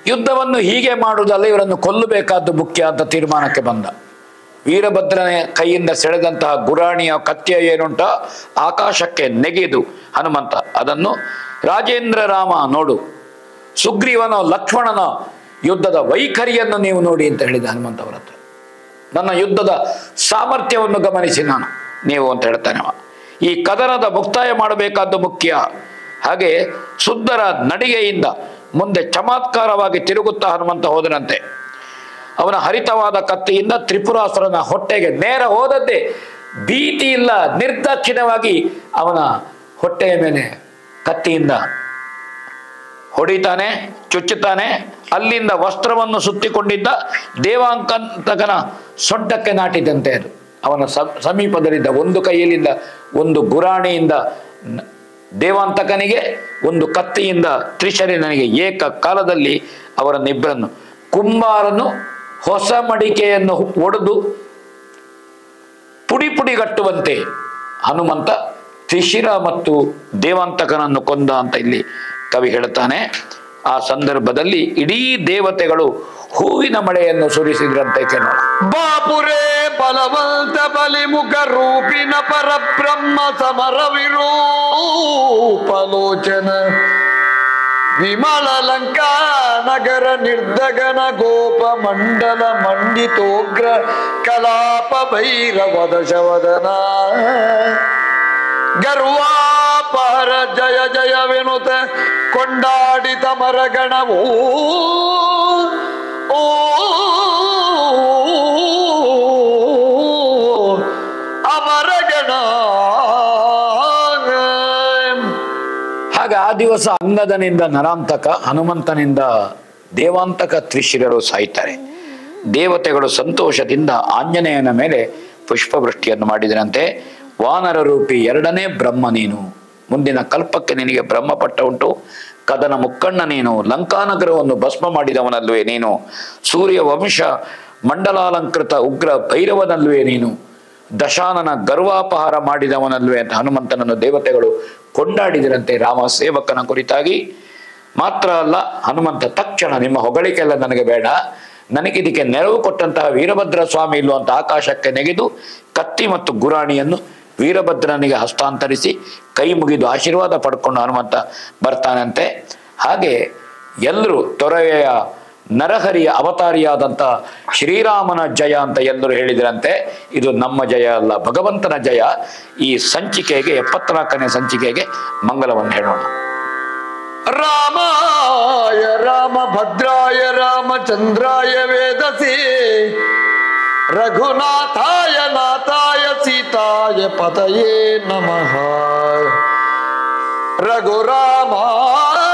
ಯುದ್ಧವನ್ನು ಹೀಗೆ ಮಾಡುವುದಲ್ಲ, ಇವರನ್ನು ಕೊಲ್ಲಬೇಕಾದ್ದು ಮುಖ್ಯ ಅಂತ ತೀರ್ಮಾನಕ್ಕೆ ಬಂದ. ವೀರಭದ್ರನ ಕೈಯಿಂದ ಸೆಳೆದಂತಹ ಗುರಾಣಿಯ ಕತ್ತಿಯ ಏನುಂಟ ಆಕಾಶಕ್ಕೆ ನೆಗೆದು ಹನುಮಂತ ಅದನ್ನು ರಾಜೇಂದ್ರ ರಾಮ ನೋಡು, ಸುಗ್ರೀವನ ಲಕ್ಷ್ಮಣನ ಯುದ್ಧದ ವೈಖರಿಯನ್ನು ನೀವು ನೋಡಿ ಅಂತ ಹೇಳಿದ ಹನುಮಂತ ಅವರ ಹತ್ರ. ನನ್ನ ಯುದ್ಧದ ಸಾಮರ್ಥ್ಯವನ್ನು ಗಮನಿಸಿ ನಾನು ನೀವು ಅಂತ ಹೇಳ್ತಾನೆ. ಈ ಕದನದ ಮುಕ್ತಾಯ ಮಾಡಬೇಕಾದ್ದು ಮುಖ್ಯ. ಹಾಗೆ ಸುಂದರ ನಡಿಗೆಯಿಂದ ಮುಂದೆ ಚಮತ್ಕಾರವಾಗಿ ತಿರುಗುತ್ತಾ ಹನುಮಂತ ಹೋದನಂತೆ. ಅವನ ಹರಿತವಾದ ಕತ್ತಿಯಿಂದ ತ್ರಿಪುರಾಸುರನ ಹೊಟ್ಟೆಗೆ ನೇರ ಹೋದದ್ದೇ, ಭೀತಿ ಇಲ್ಲ, ನಿರ್ದಾಕ್ಷಿಣ್ಯವಾಗಿ ಅವನ ಹೊಟ್ಟೆಯ ಮೇಲೆ ಕತ್ತಿಯಿಂದ ಹೊಡಿತಾನೆ, ಚುಚ್ಚುತ್ತಾನೆ. ಅಲ್ಲಿಂದ ವಸ್ತ್ರವನ್ನು ಸುತ್ತಿಕೊಂಡಿದ್ದ ದೇವಾಂತಕನ ಸೊಂಟಕ್ಕೆ ನಾಟಿದಂತೆ ಅದು. ಅವನ ಸಮೀಪದಲ್ಲಿದ್ದ ಒಂದು ಕೈಯಲ್ಲಿದ್ದ ಒಂದು ಗುರಾಣಿಯಿಂದ ದೇವಾಂತಕನಿಗೆ, ಒಂದು ಕತ್ತಿಯಿಂದ ತ್ರಿಶರಿನಿಗೆ ಏಕ ಕಾಲದಲ್ಲಿ ಅವರನ್ನಿಬ್ಬರನ್ನು, ಕುಂಬಾರನು ಹೊಸ ಮಡಿಕೆಯನ್ನು ಒಡೆದು ಪುಡಿ ಪುಡಿಗಟ್ಟುವಂತೆ ಹನುಮಂತ ತ್ರಿಶಿರ ಮತ್ತು ದೇವಾಂತಕನನ್ನು ಕೊಂದ ಅಂತ ಇಲ್ಲಿ ಕವಿ ಹೇಳ್ತಾನೆ. ಆ ಸಂದರ್ಭದಲ್ಲಿ ಇಡೀ ದೇವತೆಗಳು ಹೂವಿನ ಮಳೆಯನ್ನು ಸುರಿಸಿದ್ರಂತೆ ಕೇಳೋಣ. ಬಾಪುರೇ ಬಲವಂತ ಬಲಿಮುಖ ರೂಪಿನ ಪರಬ್ರಹ್ಮ ಸಮರ ವಿರೂಪಲೋಚನ ವಿಮಲ ಲಂಕಾ ನಗರ ನಿರ್ದಗನ ಗೋಪ ಮಂಡಲ ಮಂಡಿತೋಗ್ರ ಕಲಾಪ ಭೈರವದ ಶವದನ ಗರ್ವಾಪಾರ ಜಯ ಜಯವೆನುತ ಕೊಂಡಾಡಿತ ಮರಗಣವೋ ಓ ಅಮರಗಣ. ಹಾಗೆ ಆ ದಿವಸ ಅಂಗದನಿಂದ ನರಾಂತಕ, ಹನುಮಂತನಿಂದ ದೇವಾಂತಕ ತ್ರಿಶಿರರು ಸಾಯ್ತಾರೆ. ದೇವತೆಗಳು ಸಂತೋಷದಿಂದ ಆಂಜನೇಯನ ಮೇಲೆ ಪುಷ್ಪವೃಷ್ಟಿಯನ್ನು ಮಾಡಿದರಂತೆ. ವಾನರ ರೂಪಿ ಎರಡನೇ ಬ್ರಹ್ಮ ನೀನು, ಮುಂದಿನ ಕಲ್ಪಕ್ಕೆ ನಿನಗೆ ಬ್ರಹ್ಮಪಟ್ಟ ಉಂಟು. ಕದನ ಮುಕ್ಕಣ್ಣ ನೀನು, ಲಂಕಾನಗರವನ್ನು ಭಸ್ಮ ಮಾಡಿದವನಲ್ವೇ ನೀನು. ಸೂರ್ಯ ವಂಶ ಮಂಡಲಾಲಂಕೃತ ಉಗ್ರ ಭೈರವನಲ್ವೇ ನೀನು. ದಶಾನನ ಗರ್ವಾಪಹಾರ ಮಾಡಿದವನಲ್ವೇ ಅಂತ ಹನುಮಂತನನ್ನು ದೇವತೆಗಳು ಕೊಂಡಾಡಿದರಂತೆ ರಾಮ ಸೇವಕನ ಕುರಿತಾಗಿ. ಮಾತ್ರ ಅಲ್ಲ, ಹನುಮಂತ ತಕ್ಷಣ ನಿಮ್ಮ ಹೊಗಳಿಕೆಲ್ಲ ನನಗೆ ಬೇಡ, ನನಗಿದಕ್ಕೆ ನೆರವು ಕೊಟ್ಟಂತಹ ವೀರಭದ್ರ ಸ್ವಾಮಿ ಇಲ್ಲುವಂತ ಆಕಾಶಕ್ಕೆ ನೆಗೆದು ಕತ್ತಿ ಮತ್ತು ಗುರಾಣಿಯನ್ನು ವೀರಭದ್ರನಿಗೆ ಹಸ್ತಾಂತರಿಸಿ ಕೈ ಮುಗಿದು ಆಶೀರ್ವಾದ ಪಡ್ಕೊಂಡು ಹನುಮಂತ ಬರ್ತಾನಂತೆ. ಹಾಗೆ ಎಲ್ಲರೂ ತೊರೆಯ ನರಹರಿಯ ಅವತಾರಿಯಾದಂಥ ಶ್ರೀರಾಮನ ಜಯ ಅಂತ ಎಲ್ಲರೂ ಹೇಳಿದ್ರಂತೆ. ಇದು ನಮ್ಮ ಜಯ ಅಲ್ಲ, ಭಗವಂತನ ಜಯ. ಈ ಸಂಚಿಕೆಗೆ 74ನೇ ಸಂಚಿಕೆಗೆ ಮಂಗಲವನ್ನು ಹೇಳೋಣ. ರಾಮಾಯ ರಾಮಭದ್ರಾಯ ರಾಮಚಂದ್ರಾಯ ವೇದಸಿ ರಘುನಾಥಾಯ ನಾಥಾಯ ಸೀತಾಯ ಪತಯೇ ನಮಃ. ರಘುರಾಮಾಯ